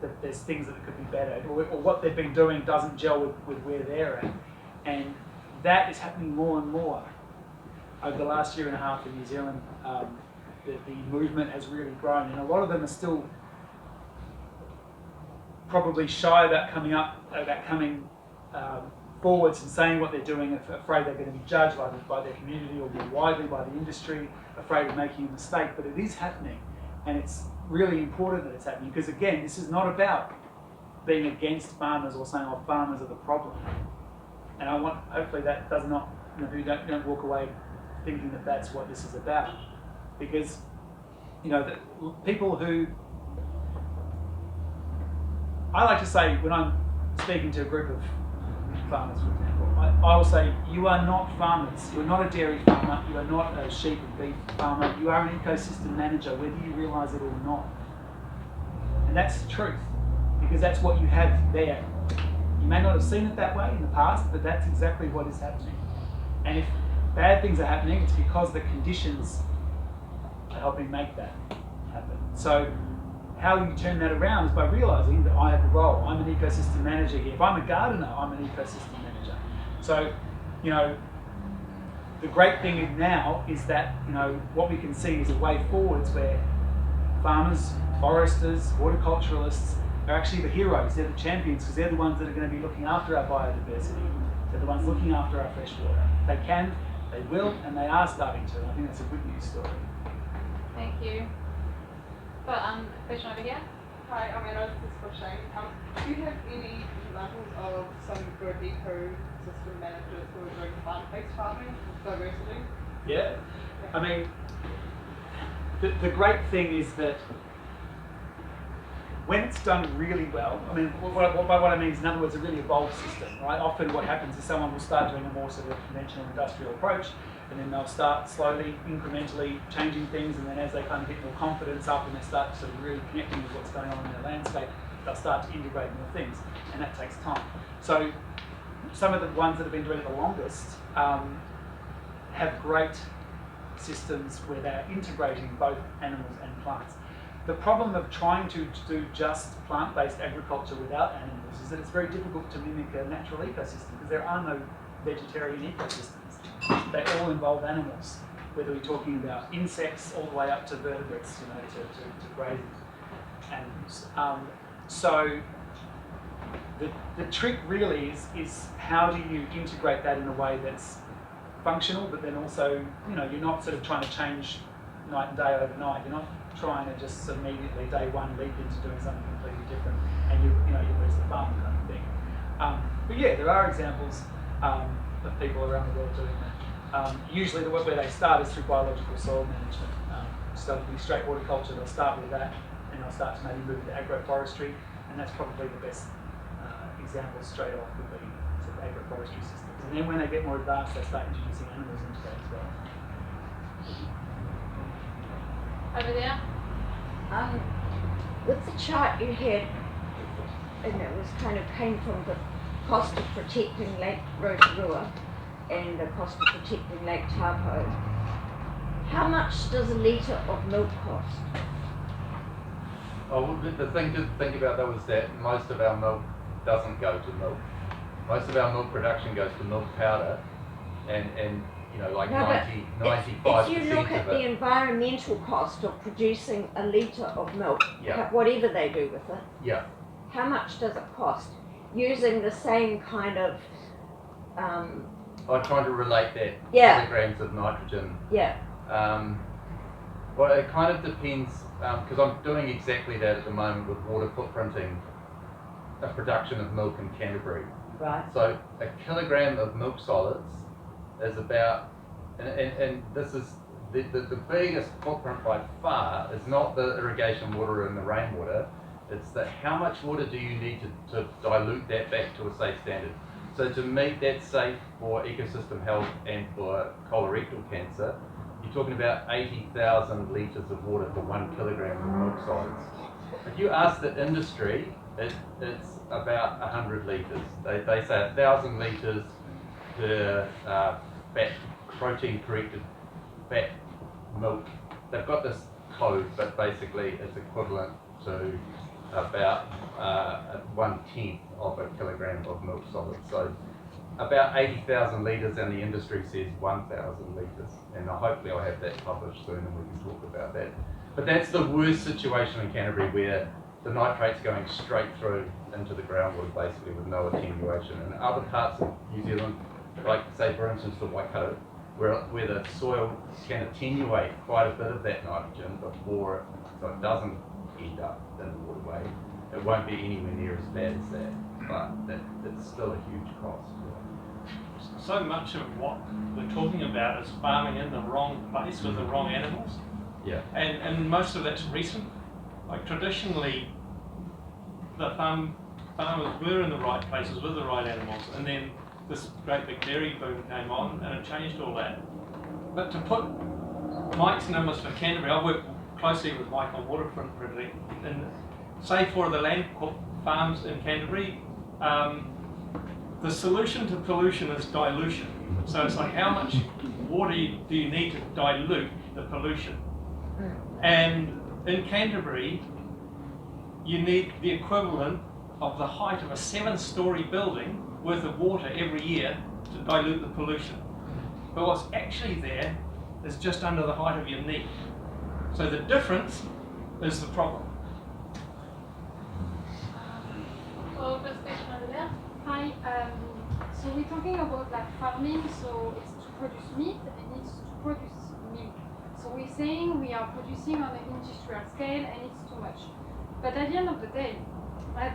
that there's things that could be better, or what they've been doing doesn't gel with where they're at. And that is happening more and more over the last year and a half in New Zealand. The movement has really grown, and a lot of them are still probably shy about coming forwards and saying what they're doing, afraid they're going to be judged by their community or more widely by the industry, afraid of making a mistake. But it is happening, and it's really important that it's happening, because again, this is not about being against farmers or saying, oh, farmers are the problem. And I want, hopefully that does not, you know, you don't walk away thinking that that's what this is about. Because, you know, the people who, I like to say when I'm speaking to a group of farmers, for example, I will say, you are not farmers. You're not a dairy farmer. You are not a sheep and beef farmer. You are an ecosystem manager, whether you realise it or not. And that's the truth, because that's what you have there. You may not have seen it that way in the past, but that's exactly what is happening. And if bad things are happening, it's because the conditions are helping make that happen. So how you turn that around is by realising that I have a role. I'm an ecosystem manager here. If I'm a gardener, I'm an ecosystem manager. So, you know, the great thing now is that, you know, what we can see is a way forwards where farmers, foresters, horticulturalists are actually the heroes. They're the champions, because they're the ones that are going to be looking after our biodiversity. They're the ones looking after our fresh water. They can, they will, and they are starting to. And I think that's a good news story. Thank you. Got question over here. Hi, I know this is for Shane. Do you have any examples of some good ecosystem managers who are doing plant-based farming, diversity? Yeah. I mean, the great thing is that when it's done really well, I mean, by what I mean is, in other words, a really evolved system, right? Often what happens is someone will start doing a more sort of conventional industrial approach, and then they'll start slowly, incrementally changing things, and then as they kind of get more confidence up and they start sort of really connecting with what's going on in their landscape, they'll start to integrate more things, and that takes time. So some of the ones that have been doing it the longest have great systems where they're integrating both animals and plants. The problem of trying to do just plant-based agriculture without animals is that it's very difficult to mimic a natural ecosystem, because there are no vegetarian ecosystems. They all involve animals, whether we're talking about insects all the way up to vertebrates, you know, to grazing animals. So the trick really is how do you integrate that in a way that's functional, but then also, you know, you're not sort of trying to change night and day overnight. You're not trying to just immediately day one leap into doing something completely different, and you lose the farm kind of thing. But yeah, there are examples of people around the world doing that. Usually the work where they start is through biological soil management. Instead of straight horticulture, they'll start with that, and they'll start to maybe move into agroforestry, and that's probably the best example straight off would be sort of agroforestry systems. And then when they get more advanced, they start introducing animals into that as well. Over there. With the chart you had, and it was kind of came from the cost of protecting Lake Rotorua and the cost of protecting Lake Taupo. How much does a litre of milk cost? Oh, the thing to think about though is that most of our milk doesn't go to milk. Most of our milk production goes to milk powder, and you know, like 95% if you look at the environmental cost of producing a litre of milk, whatever they do with it, how much does it cost? Using the same kind of I'm trying to relate that kilograms of nitrogen. Well, it kind of depends, because I'm doing exactly that at the moment with water footprinting a production of milk in Canterbury. Right. So a kilogram of milk solids is about, and this is the biggest footprint by far is not the irrigation water and the rainwater, it's that how much water do you need to dilute that back to a safe standard. So to make that safe for ecosystem health and for colorectal cancer, you're talking about 80,000 litres of water for 1 kilogram of milk solids. If you ask the industry, it's about 100 litres. They say 1,000 litres per fat, protein-corrected fat milk. They've got this code, but basically it's equivalent to about 1/10 of a kilogram of milk solids. So about 80,000 litres, and the industry says 1,000 litres. And hopefully I'll have that published soon and we can talk about that. But that's the worst situation in Canterbury, where the nitrate's going straight through into the groundwater basically with no attenuation. In other parts of New Zealand, like say for instance the Waikato, where the soil can attenuate quite a bit of that nitrogen before so it doesn't end up in the waterway, it won't be anywhere near as bad as that, but it's still a huge cost. So so much of what we're talking about is farming in the wrong place with the wrong animals. Yeah. And most of that's recent. Like traditionally, the farmers were in the right places with the right animals, and then this great big dairy boom came on and it changed all that. But to put Mike's numbers for Canterbury, I work closely with Mike on waterfront project, and say for the land farms in Canterbury, the solution to pollution is dilution. So it's like, how much water do you need to dilute the pollution? And in Canterbury, you need the equivalent of the height of a 7-story building worth of water every year to dilute the pollution. But what's actually there is just under the height of your knee. So the difference is the problem. So first question over there. Hi, so we're talking about like farming, so it's to produce meat and it's to produce milk. So we're saying we are producing on an industrial scale and it's too much. But at the end of the day,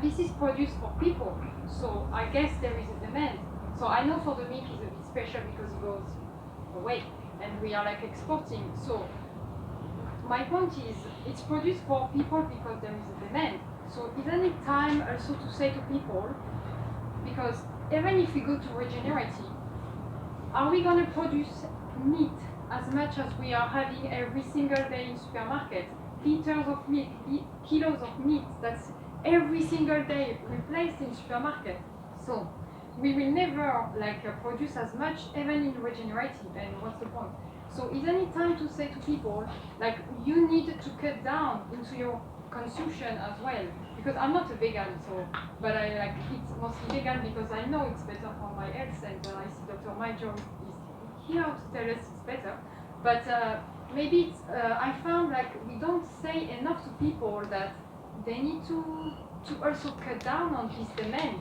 this is produced for people, so I guess there is a demand. So I know for the milk is a bit special because it goes away and we are like exporting. So my point is, it's produced for people because there is a demand. So isn't it time also to say to people, because even if we go to regenerative, are we going to produce meat as much as we are having every single day in supermarket? Liters of milk, kilos of meat, that's every single day replaced in supermarket. So we will never like produce as much even in regenerative, and what's the point? So isn't it time to say to people, like, you need to cut down into your consumption as well? Because I'm not a vegan, so, but I like eat mostly vegan because I know it's better for my health, and I see Dr. My job is here to tell us it's better. But maybe it's, I found like we don't say enough to people that they need to also cut down on this demand,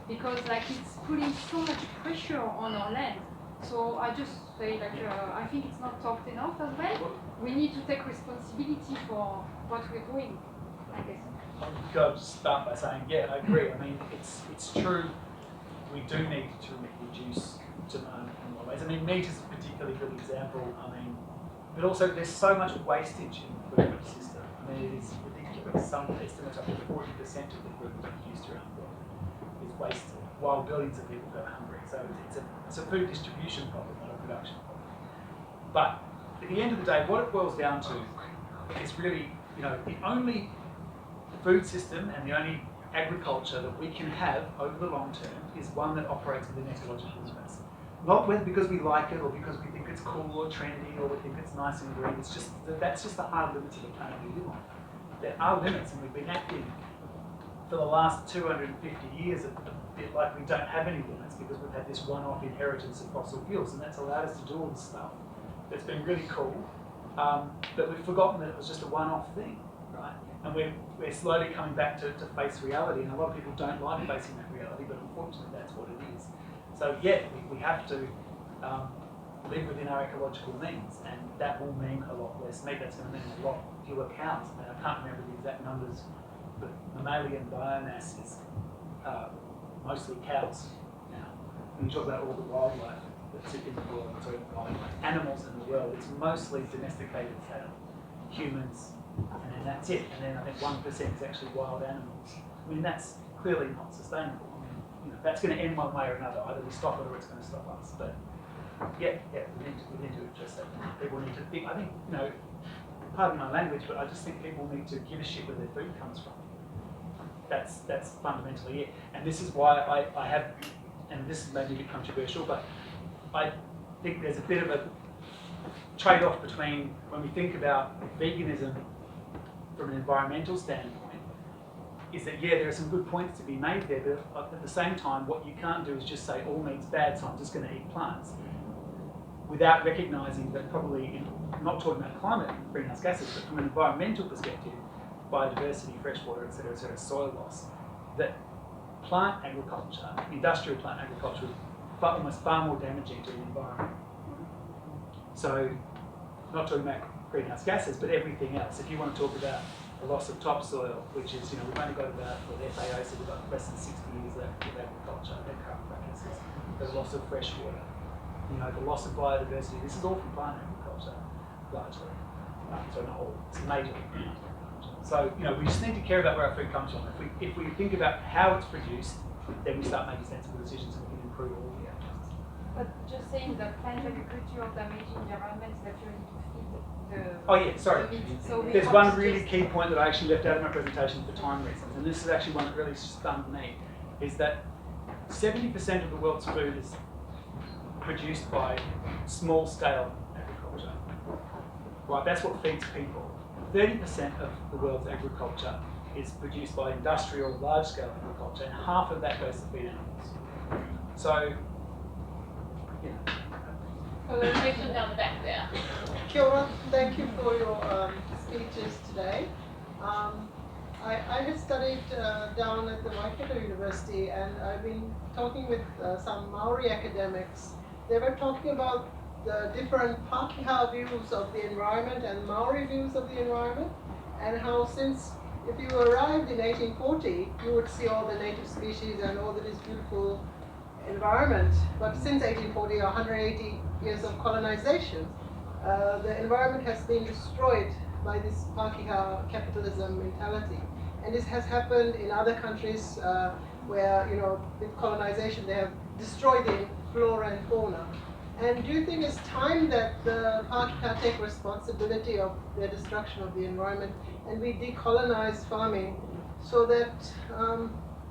because like it's putting so much pressure on our land. So I just say like I think it's not talked enough as well. We need to take responsibility for what we're doing, I guess. I've got to start by saying, yeah, I agree. I mean, it's true. We do need to reduce demand in a lot of ways. I mean, meat is a particularly good example. I mean, but also there's so much wastage in the food system. I mean, it is ridiculous. Some estimates up to 40% of the food produced around the world is wasted, while billions of people go hungry. So it's a food distribution problem, not a production problem. But at the end of the day, what it boils down to is really, the only food system and the only agriculture that we can have over the long term is one that operates within ecological limits. Not because we like it or because we think it's cool or trendy or we think it's nice and green. It's just that's just the hard limits of the planet we live on. There are limits, and we've been acting for the last 250 years a bit like we don't have any limits because we've had this one-off inheritance of fossil fuels, and that's allowed us to do all this stuff. That's been really cool, but we've forgotten that it was just a one-off thing, right? And we're slowly coming back to face reality, and a lot of people don't like facing that reality, but unfortunately that's what it is. So yeah, we have to live within our ecological means, and that will mean a lot less meat. That's going to mean a lot fewer cows. I mean, I can't remember the exact numbers, but mammalian biomass is mostly cows now. When you talk about all the wildlife that's in the world, sorry, animals in the world, it's mostly domesticated cattle, humans, and then that's it. And then I think 1% is actually wild animals. I mean, that's clearly not sustainable. I mean, that's going to end one way or another. Either we stop it or it's going to stop us. But yeah, we need to address that. People need to think. I think, pardon my language, but I just think people need to give a shit where their food comes from. That's fundamentally it. And this is why I have, and this is maybe a bit controversial, but I think there's a bit of a trade-off between when we think about veganism from an environmental standpoint, is that, yeah, there are some good points to be made there, but at the same time, what you can't do is just say all meat's bad, so I'm just going to eat plants, without recognising that probably, I'm not talking about climate greenhouse gases, but from an environmental perspective, biodiversity, freshwater, etc., soil loss, that plant agriculture, industrial plant agriculture, is almost far more damaging to the environment. So, not talking about greenhouse gases, but everything else. If you want to talk about the loss of topsoil, which is, we've only got about, well, the FAO said we've got less than 60 years left with agriculture, their current practices, the loss of fresh water, the loss of biodiversity. This is all from plant agriculture, largely. So not all, it's majorly from plant agriculture. So, we just need to care about where our food comes from. If we think about how it's produced, then we start making sensible decisions and we can improve all the outcomes. But just saying that plant agriculture or damaging the environment is actually to feed the... Oh yeah, sorry. the meat. So we There's have one to really just- key point that I actually left out of my presentation for time reasons, and this is actually one that really stunned me, is that 70% of the world's food is produced by small-scale agriculture. Right, that's what feeds people. 30% of the world's agriculture is produced by industrial, large-scale agriculture, and half of that goes to feed animals. So, So there's a question down the back there. Kia ora, thank you for your speeches today. I had studied down at the Waikato University, and I've been talking with some Maori academics. They were talking about the different Pākehā views of the environment and Maori views of the environment, and how since if you arrived in 1840, you would see all the native species and all this beautiful environment. But since 1840, 180 years of colonization, the environment has been destroyed by this Pākehā capitalism mentality. And this has happened in other countries where, with colonization, they have destroyed the flora and fauna. And do you think it's time that the Pākehā take responsibility of their destruction of the environment and we decolonize farming so that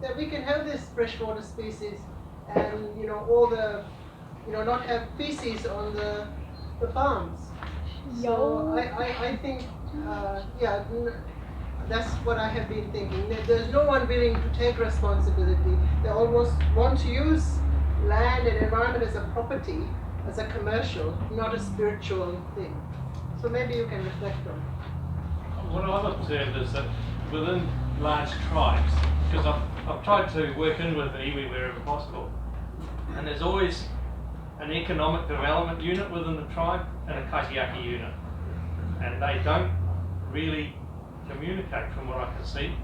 that we can have this freshwater species and all the not have feces on the farms? So I think that's what I have been thinking. There's no one willing to take responsibility. They almost want to use land and environment as a property, as a commercial, not a spiritual thing. So maybe you can reflect on it. What I've observed is that within large tribes, because I've tried to work in with the iwi wherever possible, and there's always an economic development unit within the tribe and a kaitiaki unit, and they don't really communicate from what I can see.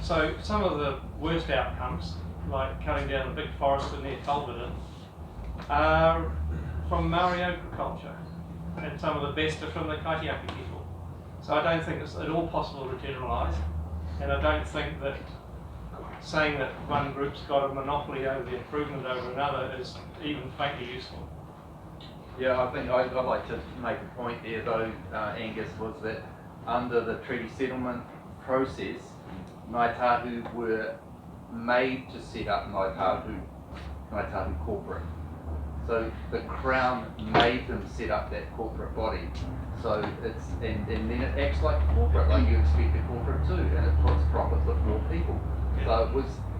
So some of the worst outcomes, like cutting down a big forest near Talbot, are from Maori agriculture, and some of the best are from the kaitiaki people. So I don't think it's at all possible to generalise, and I don't think that saying that one group's got a monopoly over the improvement over another is even faintly useful. Yeah, I think I'd like to make a point there though, Angus, was that under the treaty settlement process, Ngāi Tahu were made to set up Ngāi Tahu corporate. So the Crown made them set up that corporate body. So it's and then it acts like corporate, like you expect a corporate to, and it puts profit with more people. So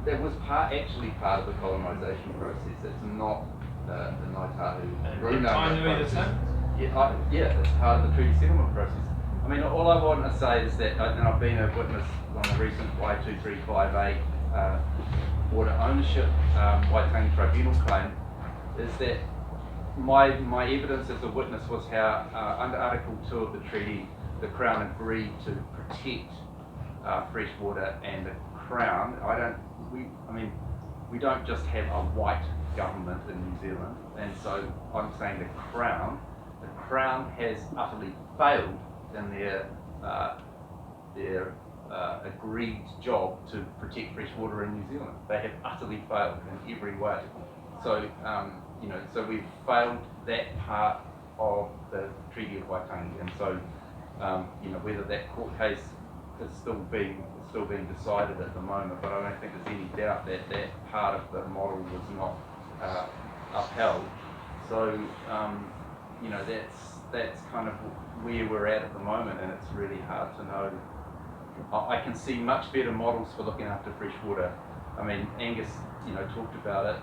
that was actually part of the colonisation process. It's not the Ngāi Tahu process. Yeah, it's part of the treaty settlement process. I mean, all I want to say is that, and I've been a witness on the recent Y2358 water ownership Waitangi Tribunal claim, is that my evidence as a witness was how under Article 2 of the treaty, the Crown agreed to protect freshwater, and the Crown, we don't just have a white government in New Zealand, and so I'm saying the Crown has utterly failed in their agreed job to protect freshwater in New Zealand. They have utterly failed in every way. So so we've failed that part of the Treaty of Waitangi, and so whether that court case is still being decided at the moment, but I don't think there's any doubt that that part of the model was not upheld. So that's kind of where we're at the moment, and it's really hard to know. I can see much better models for looking after freshwater. I mean, Angus, talked about it.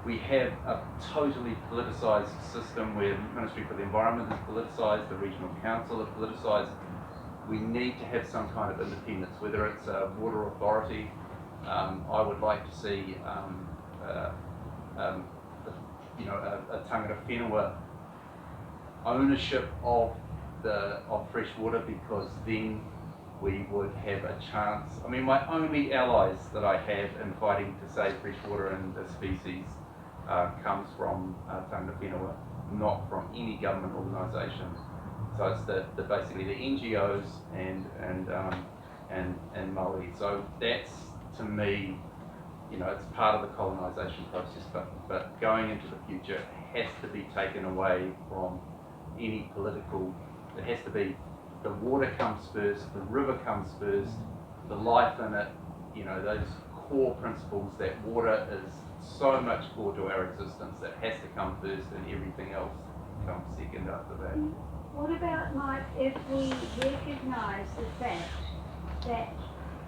We have a totally politicised system where the Ministry for the Environment is politicised, the Regional Council is politicised. We need to have some kind of independence, whether it's a water authority. I would like to see a tangata whenua ownership of freshwater, because then we would have a chance. I mean, my only allies that I have in fighting to save freshwater and the species comes from Tangata Whenua, not from any government organisation. So it's basically the NGOs and Māori. So that's, to me, it's part of the colonisation process, but going into the future has to be taken away from any political. It has to be the water comes first, the river comes first, the life in it, those core principles that water is so much core to our existence that has to come first, and everything else comes second after that. What about, Mike, if we recognise the fact that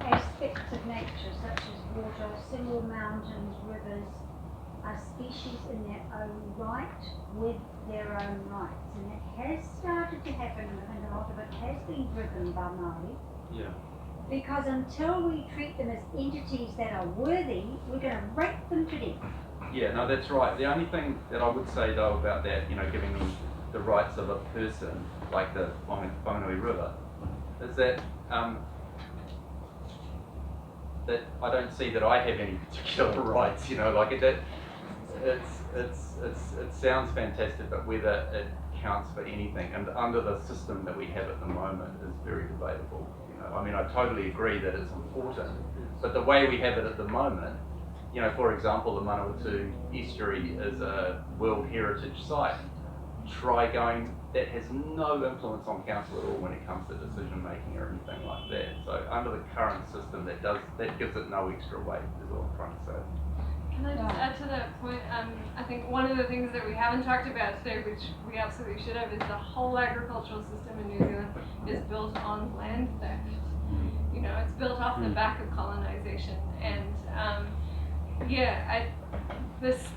aspects of nature such as water, single mountains, rivers, are species in their own right with their own rights, and it has started to happen, and a lot of it has been driven by Māori. Yeah. Because until we treat them as entities that are worthy, we're going to rape them to death. Yeah, no, that's right. The only thing that I would say though about that, giving them the rights of a person, like the Whanganui River, is that that I don't see that I have any particular rights. It sounds fantastic, but whether it counts for anything, and under the system that we have at the moment, is very debatable. I totally agree that it's important, but the way we have it at the moment, for example, the Manawatu Estuary is a World Heritage Site. Try going, that has no influence on council at all when it comes to decision making or anything like that. So under the current system, that gives it no extra weight, is all I'm trying to say. Can I just add to that point? I think one of the things that we haven't talked about today, which we absolutely should have, is the whole agricultural system in New Zealand is built on land theft. It's built off the back of colonization, and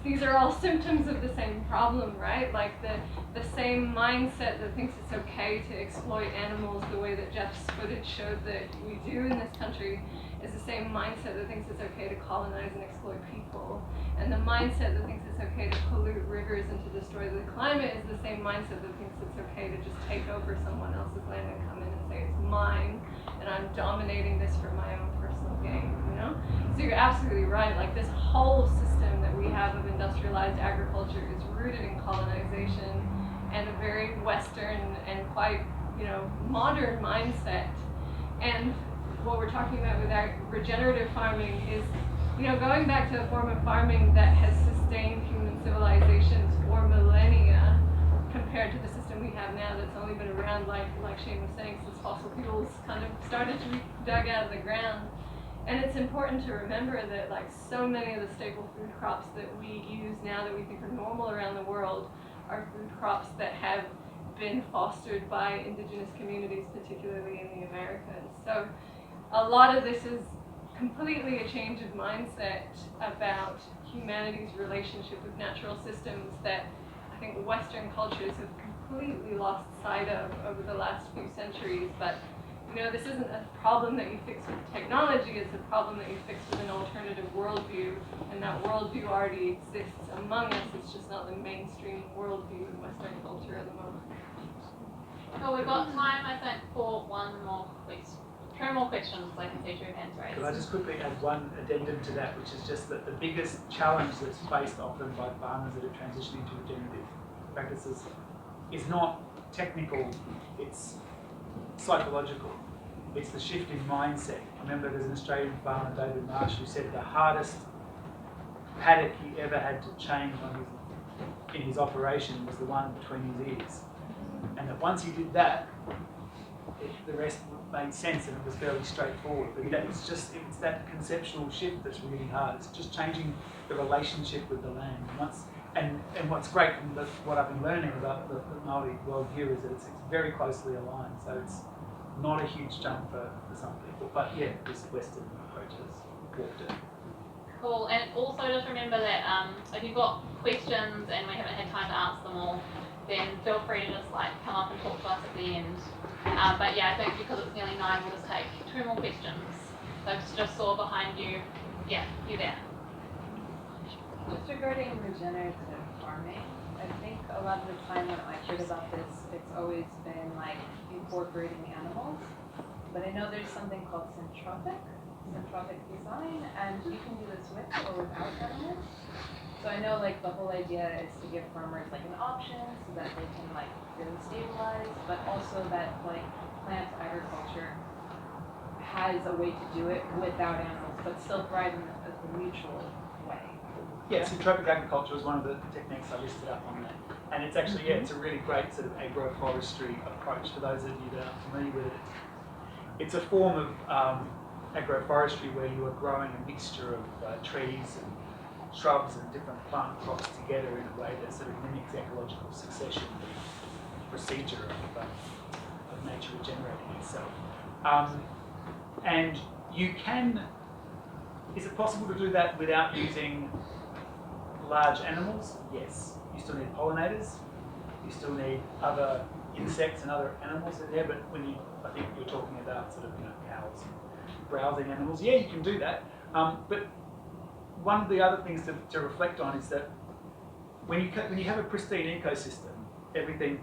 these are all symptoms of the same problem, right? Like the same mindset that thinks it's okay to exploit animals the way that Geoff's footage showed that we do in this country is the same mindset that thinks it's okay to colonize and exploit people. And the mindset that thinks it's okay to pollute rivers and to destroy the climate is the same mindset that thinks it's okay to just take over someone else's land and come in and say it's mine and I'm dominating this for my own personal gain, So you're absolutely right, like this whole system that we have of industrialized agriculture is rooted in colonization and a very Western and quite, modern mindset. And what we're talking about with regenerative farming is, going back to a form of farming that has sustained human civilizations for millennia compared to the system we have now that's only been around, like Shane was saying, since fossil fuels kind of started to be dug out of the ground. And it's important to remember that so many of the staple food crops that we use now that we think are normal around the world are food crops that have been fostered by indigenous communities, particularly in the Americas. So a lot of this is completely a change of mindset about humanity's relationship with natural systems that I think Western cultures have completely lost sight of over the last few centuries. But this isn't a problem that you fix with technology, it's a problem that you fix with an alternative worldview, and that worldview already exists among us, it's just not the mainstream worldview in Western culture at the moment. Well, we've got time, I think, for one more question. Two more questions, I can see two hands raised. Could I just quickly add one addendum to that, which is just that the biggest challenge that's faced often by farmers that are transitioning to regenerative practices is not technical, it's psychological. It's the shift in mindset. I remember there's an Australian farmer, David Marsh, who said the hardest paddock he ever had to change in his operation was the one between his ears. And that once he did that, the rest made sense and it was fairly straightforward. But it's that conceptual shift that's really hard. It's just changing the relationship with the land. And what's great from what I've been learning about the Māori worldview is that it's very closely aligned. So it's not a huge jump for some people. But yeah, this Western approach has walked it. Cool. And also just remember that if you've got questions and we haven't had time to answer them all, then feel free to just come up and talk to us at the end. But yeah, I think because it's nearly 9, we'll just take 2 more questions. So just saw behind you. Yeah, you there. Just regarding regenerative farming, I think a lot of the time when I've heard about this, it's always been incorporating animals. But I know there's something called syntropic, centropic design, and you can do this with or without animals. So I know like the whole idea is to give farmers like an option so that they can like really stabilize, but also that like plant agriculture has a way to do it without animals, but still thrive in a mutual way. Yeah, centropic agriculture is one of the techniques I listed up on there. And it's actually, yeah, it's a really great sort of agroforestry approach for those of you that are familiar with it. It's a form of agroforestry where you are growing a mixture of trees and shrubs and different plant crops together in a way that sort of mimics ecological succession, the procedure of nature regenerating itself. And you can, is it possible to do that without using large animals? Yes. You still need pollinators, you still need other insects and other animals in there, but when you, I think you're talking about sort of, cows and browsing animals, yeah, you can do that. But one of the other things to reflect on is that when you have a pristine ecosystem, everything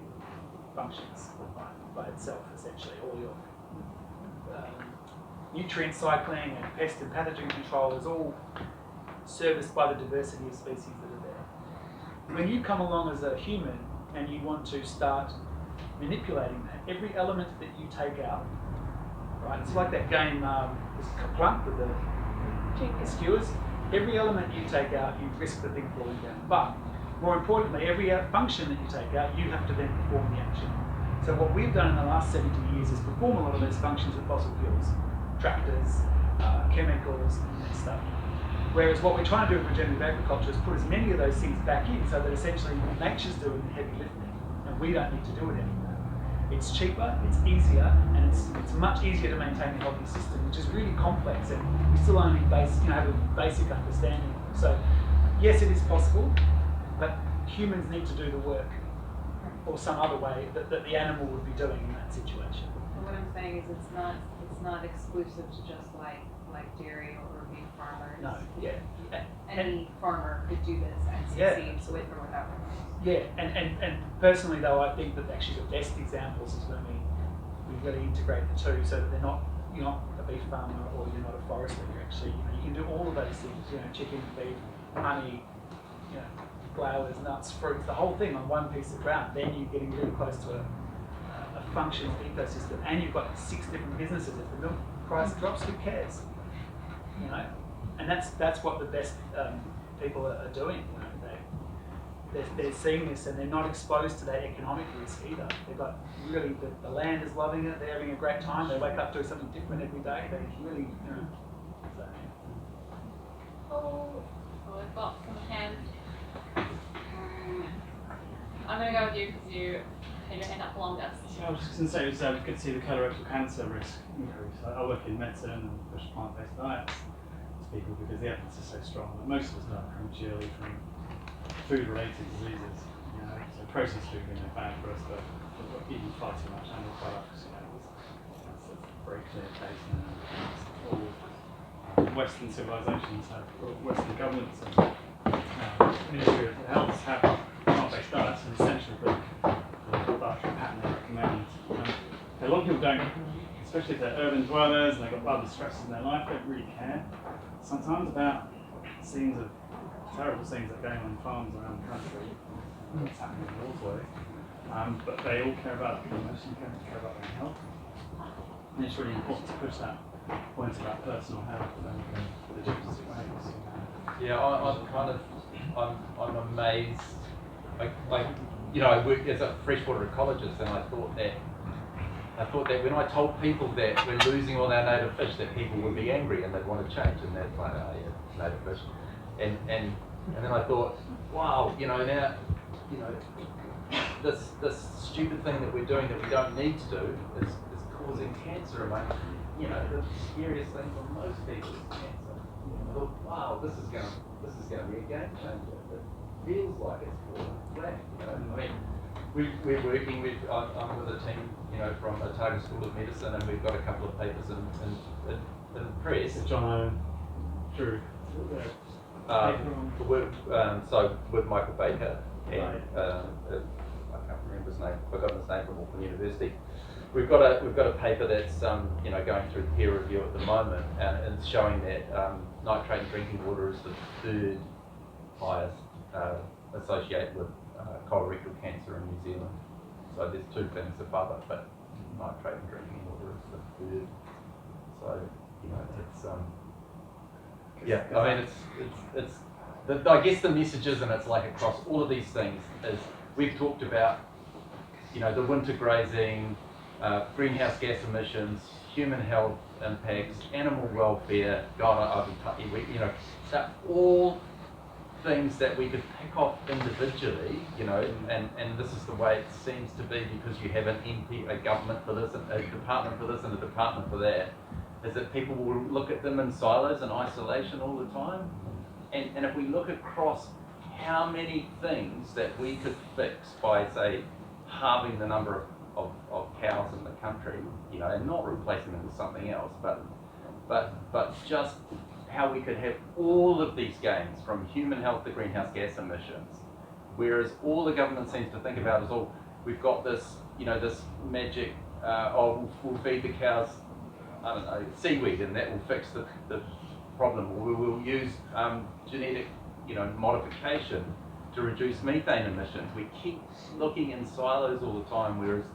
functions by itself, essentially. All your nutrient cycling and pest and pathogen control is all serviced by the diversity of species that are there. When you come along as a human and you want to start manipulating that, every element that you take out, right? It's like that game, Kaplunk with the skewers. Every element you take out, you risk the thing falling down. But more importantly, every function that you take out, you have to then perform the action. So what we've done in the last 70 years is perform a lot of those functions with fossil fuels, tractors, chemicals, and stuff. Whereas what we're trying to do with regenerative agriculture is put as many of those things back in so that essentially nature's doing the heavy lifting and we don't need to do it anymore. It's cheaper, it's easier, and it's much easier to maintain a healthy system, which is really complex and we still only have a basic understanding. So yes, it is possible, but humans need to do the work or some other way that the animal would be doing in that situation. And what I'm saying is it's not exclusive to just like dairy or beef farmers. No, yeah. Any farmer could do this and succeed with or without animals. Yeah, and personally though, I think that actually the best examples is when we really integrate the two so that you're not a beef farmer or you're not a forester. You're actually, you can do all of those things, chicken, beef, honey, flowers, nuts, fruits, the whole thing on one piece of ground. Then you're getting really close to a functional ecosystem, and you've got 6 different businesses. If the milk price drops, who cares? And that's what the best people are doing. They're seeing this and they're not exposed to that economic risk either. They've got really, the land is loving it, they're having a great time, they wake up doing something different every day, they really, so. Oh, we've got some hands. I'm going to go with you because you had your hand up the longest. So I was just going to say it was good to see the colorectal cancer risk increase. I work in medicine and push plant-based diets to people because the evidence is so strong that most of us die prematurely from food-related diseases. So processed food being bad for us, but we're eating far too much animal products. That's a very clear case. All Western civilizations have, or Western governments and Ministry of Health have plant-based diets and essential for the dietary pattern they recommend. A lot of people don't, especially if they're urban dwellers and they've got other stresses in their life, don't really care sometimes about terrible scenes that are going on farms around the country, what's happening in the waterway. But they all care about the emotion, care about their health. And it's really important to push that point about personal health and the difference it makes. Yeah, I'm amazed. I worked as a freshwater ecologist, and I thought that when I told people that we're losing all our native fish, that people would be angry and they'd want to change, and that's like, oh yeah, native fish. And then I thought, wow, now, this stupid thing that we're doing that we don't need to do is causing cancer among, the scariest thing for most people is cancer. I thought, wow, this is gonna be a game changer. It feels like it's falling flat. We're working with, I'm with a team, from Otago School of Medicine, and we've got a couple of papers in the press. John Drew. So with Michael Baker and I can't remember his name, forgotten his name, from Auckland University. we've got a paper that's going through peer review at the moment, and it's showing that nitrate in drinking water is the third highest associated with colorectal cancer in New Zealand. So there's two things above it, but nitrate in drinking water is the third. So it's I mean it's I guess the messages, and it's like across all of these things, is we've talked about the winter grazing, greenhouse gas emissions, human health impacts, animal welfare. They're all things that we could pick off individually, and this is the way it seems to be, because you have a government for this, a department for this, and a department for that, is that people will look at them in silos and isolation all the time. And if we look across how many things that we could fix by, say, halving the number of cows in the country, and not replacing them with something else, but just how we could have all of these gains from human health to greenhouse gas emissions, whereas all the government seems to think about is, we've got this, this magic, we'll feed the cows, I don't know, seaweed, and that will fix the problem. Or we will use genetic, modification to reduce methane emissions. We keep looking in silos all the time, whereas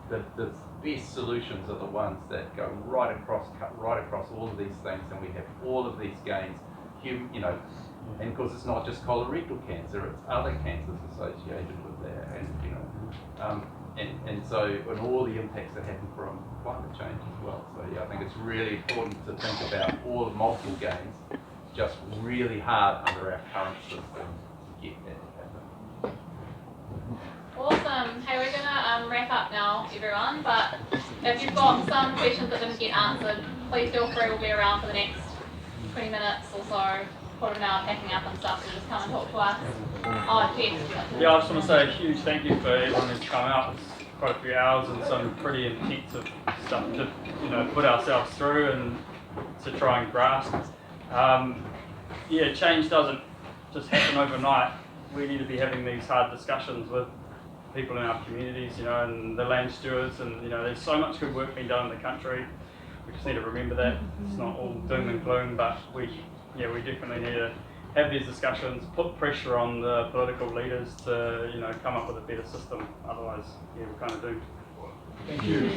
the best solutions are the ones that go cut right across all of these things, and we have all of these gains. And of course it's not just colorectal cancer; it's other cancers associated with that, and all the impacts that happen from climate change as well. So I think it's really important to think about all the multiple gains, just really hard under our current system to get that to happen. Awesome. Hey, we're gonna wrap up now, everyone. But if you've got some questions that didn't get answered, please feel free. We'll be around for the next 20 minutes or so. Quarter of an hour packing up and stuff. So just come and talk to us. Oh, Geoff. Yeah, I just want to say a huge thank you for everyone who's come out. It's quite a few hours and some pretty intensive stuff to put ourselves through and to try and grasp. Change doesn't just happen overnight. We need to be having these hard discussions with people in our communities, and the land stewards, and there's so much good work being done in the country. We just need to remember that it's not all doom and gloom, but we definitely need to have these discussions, put pressure on the political leaders to come up with a better system. Otherwise, we're kind of doomed. Thank you.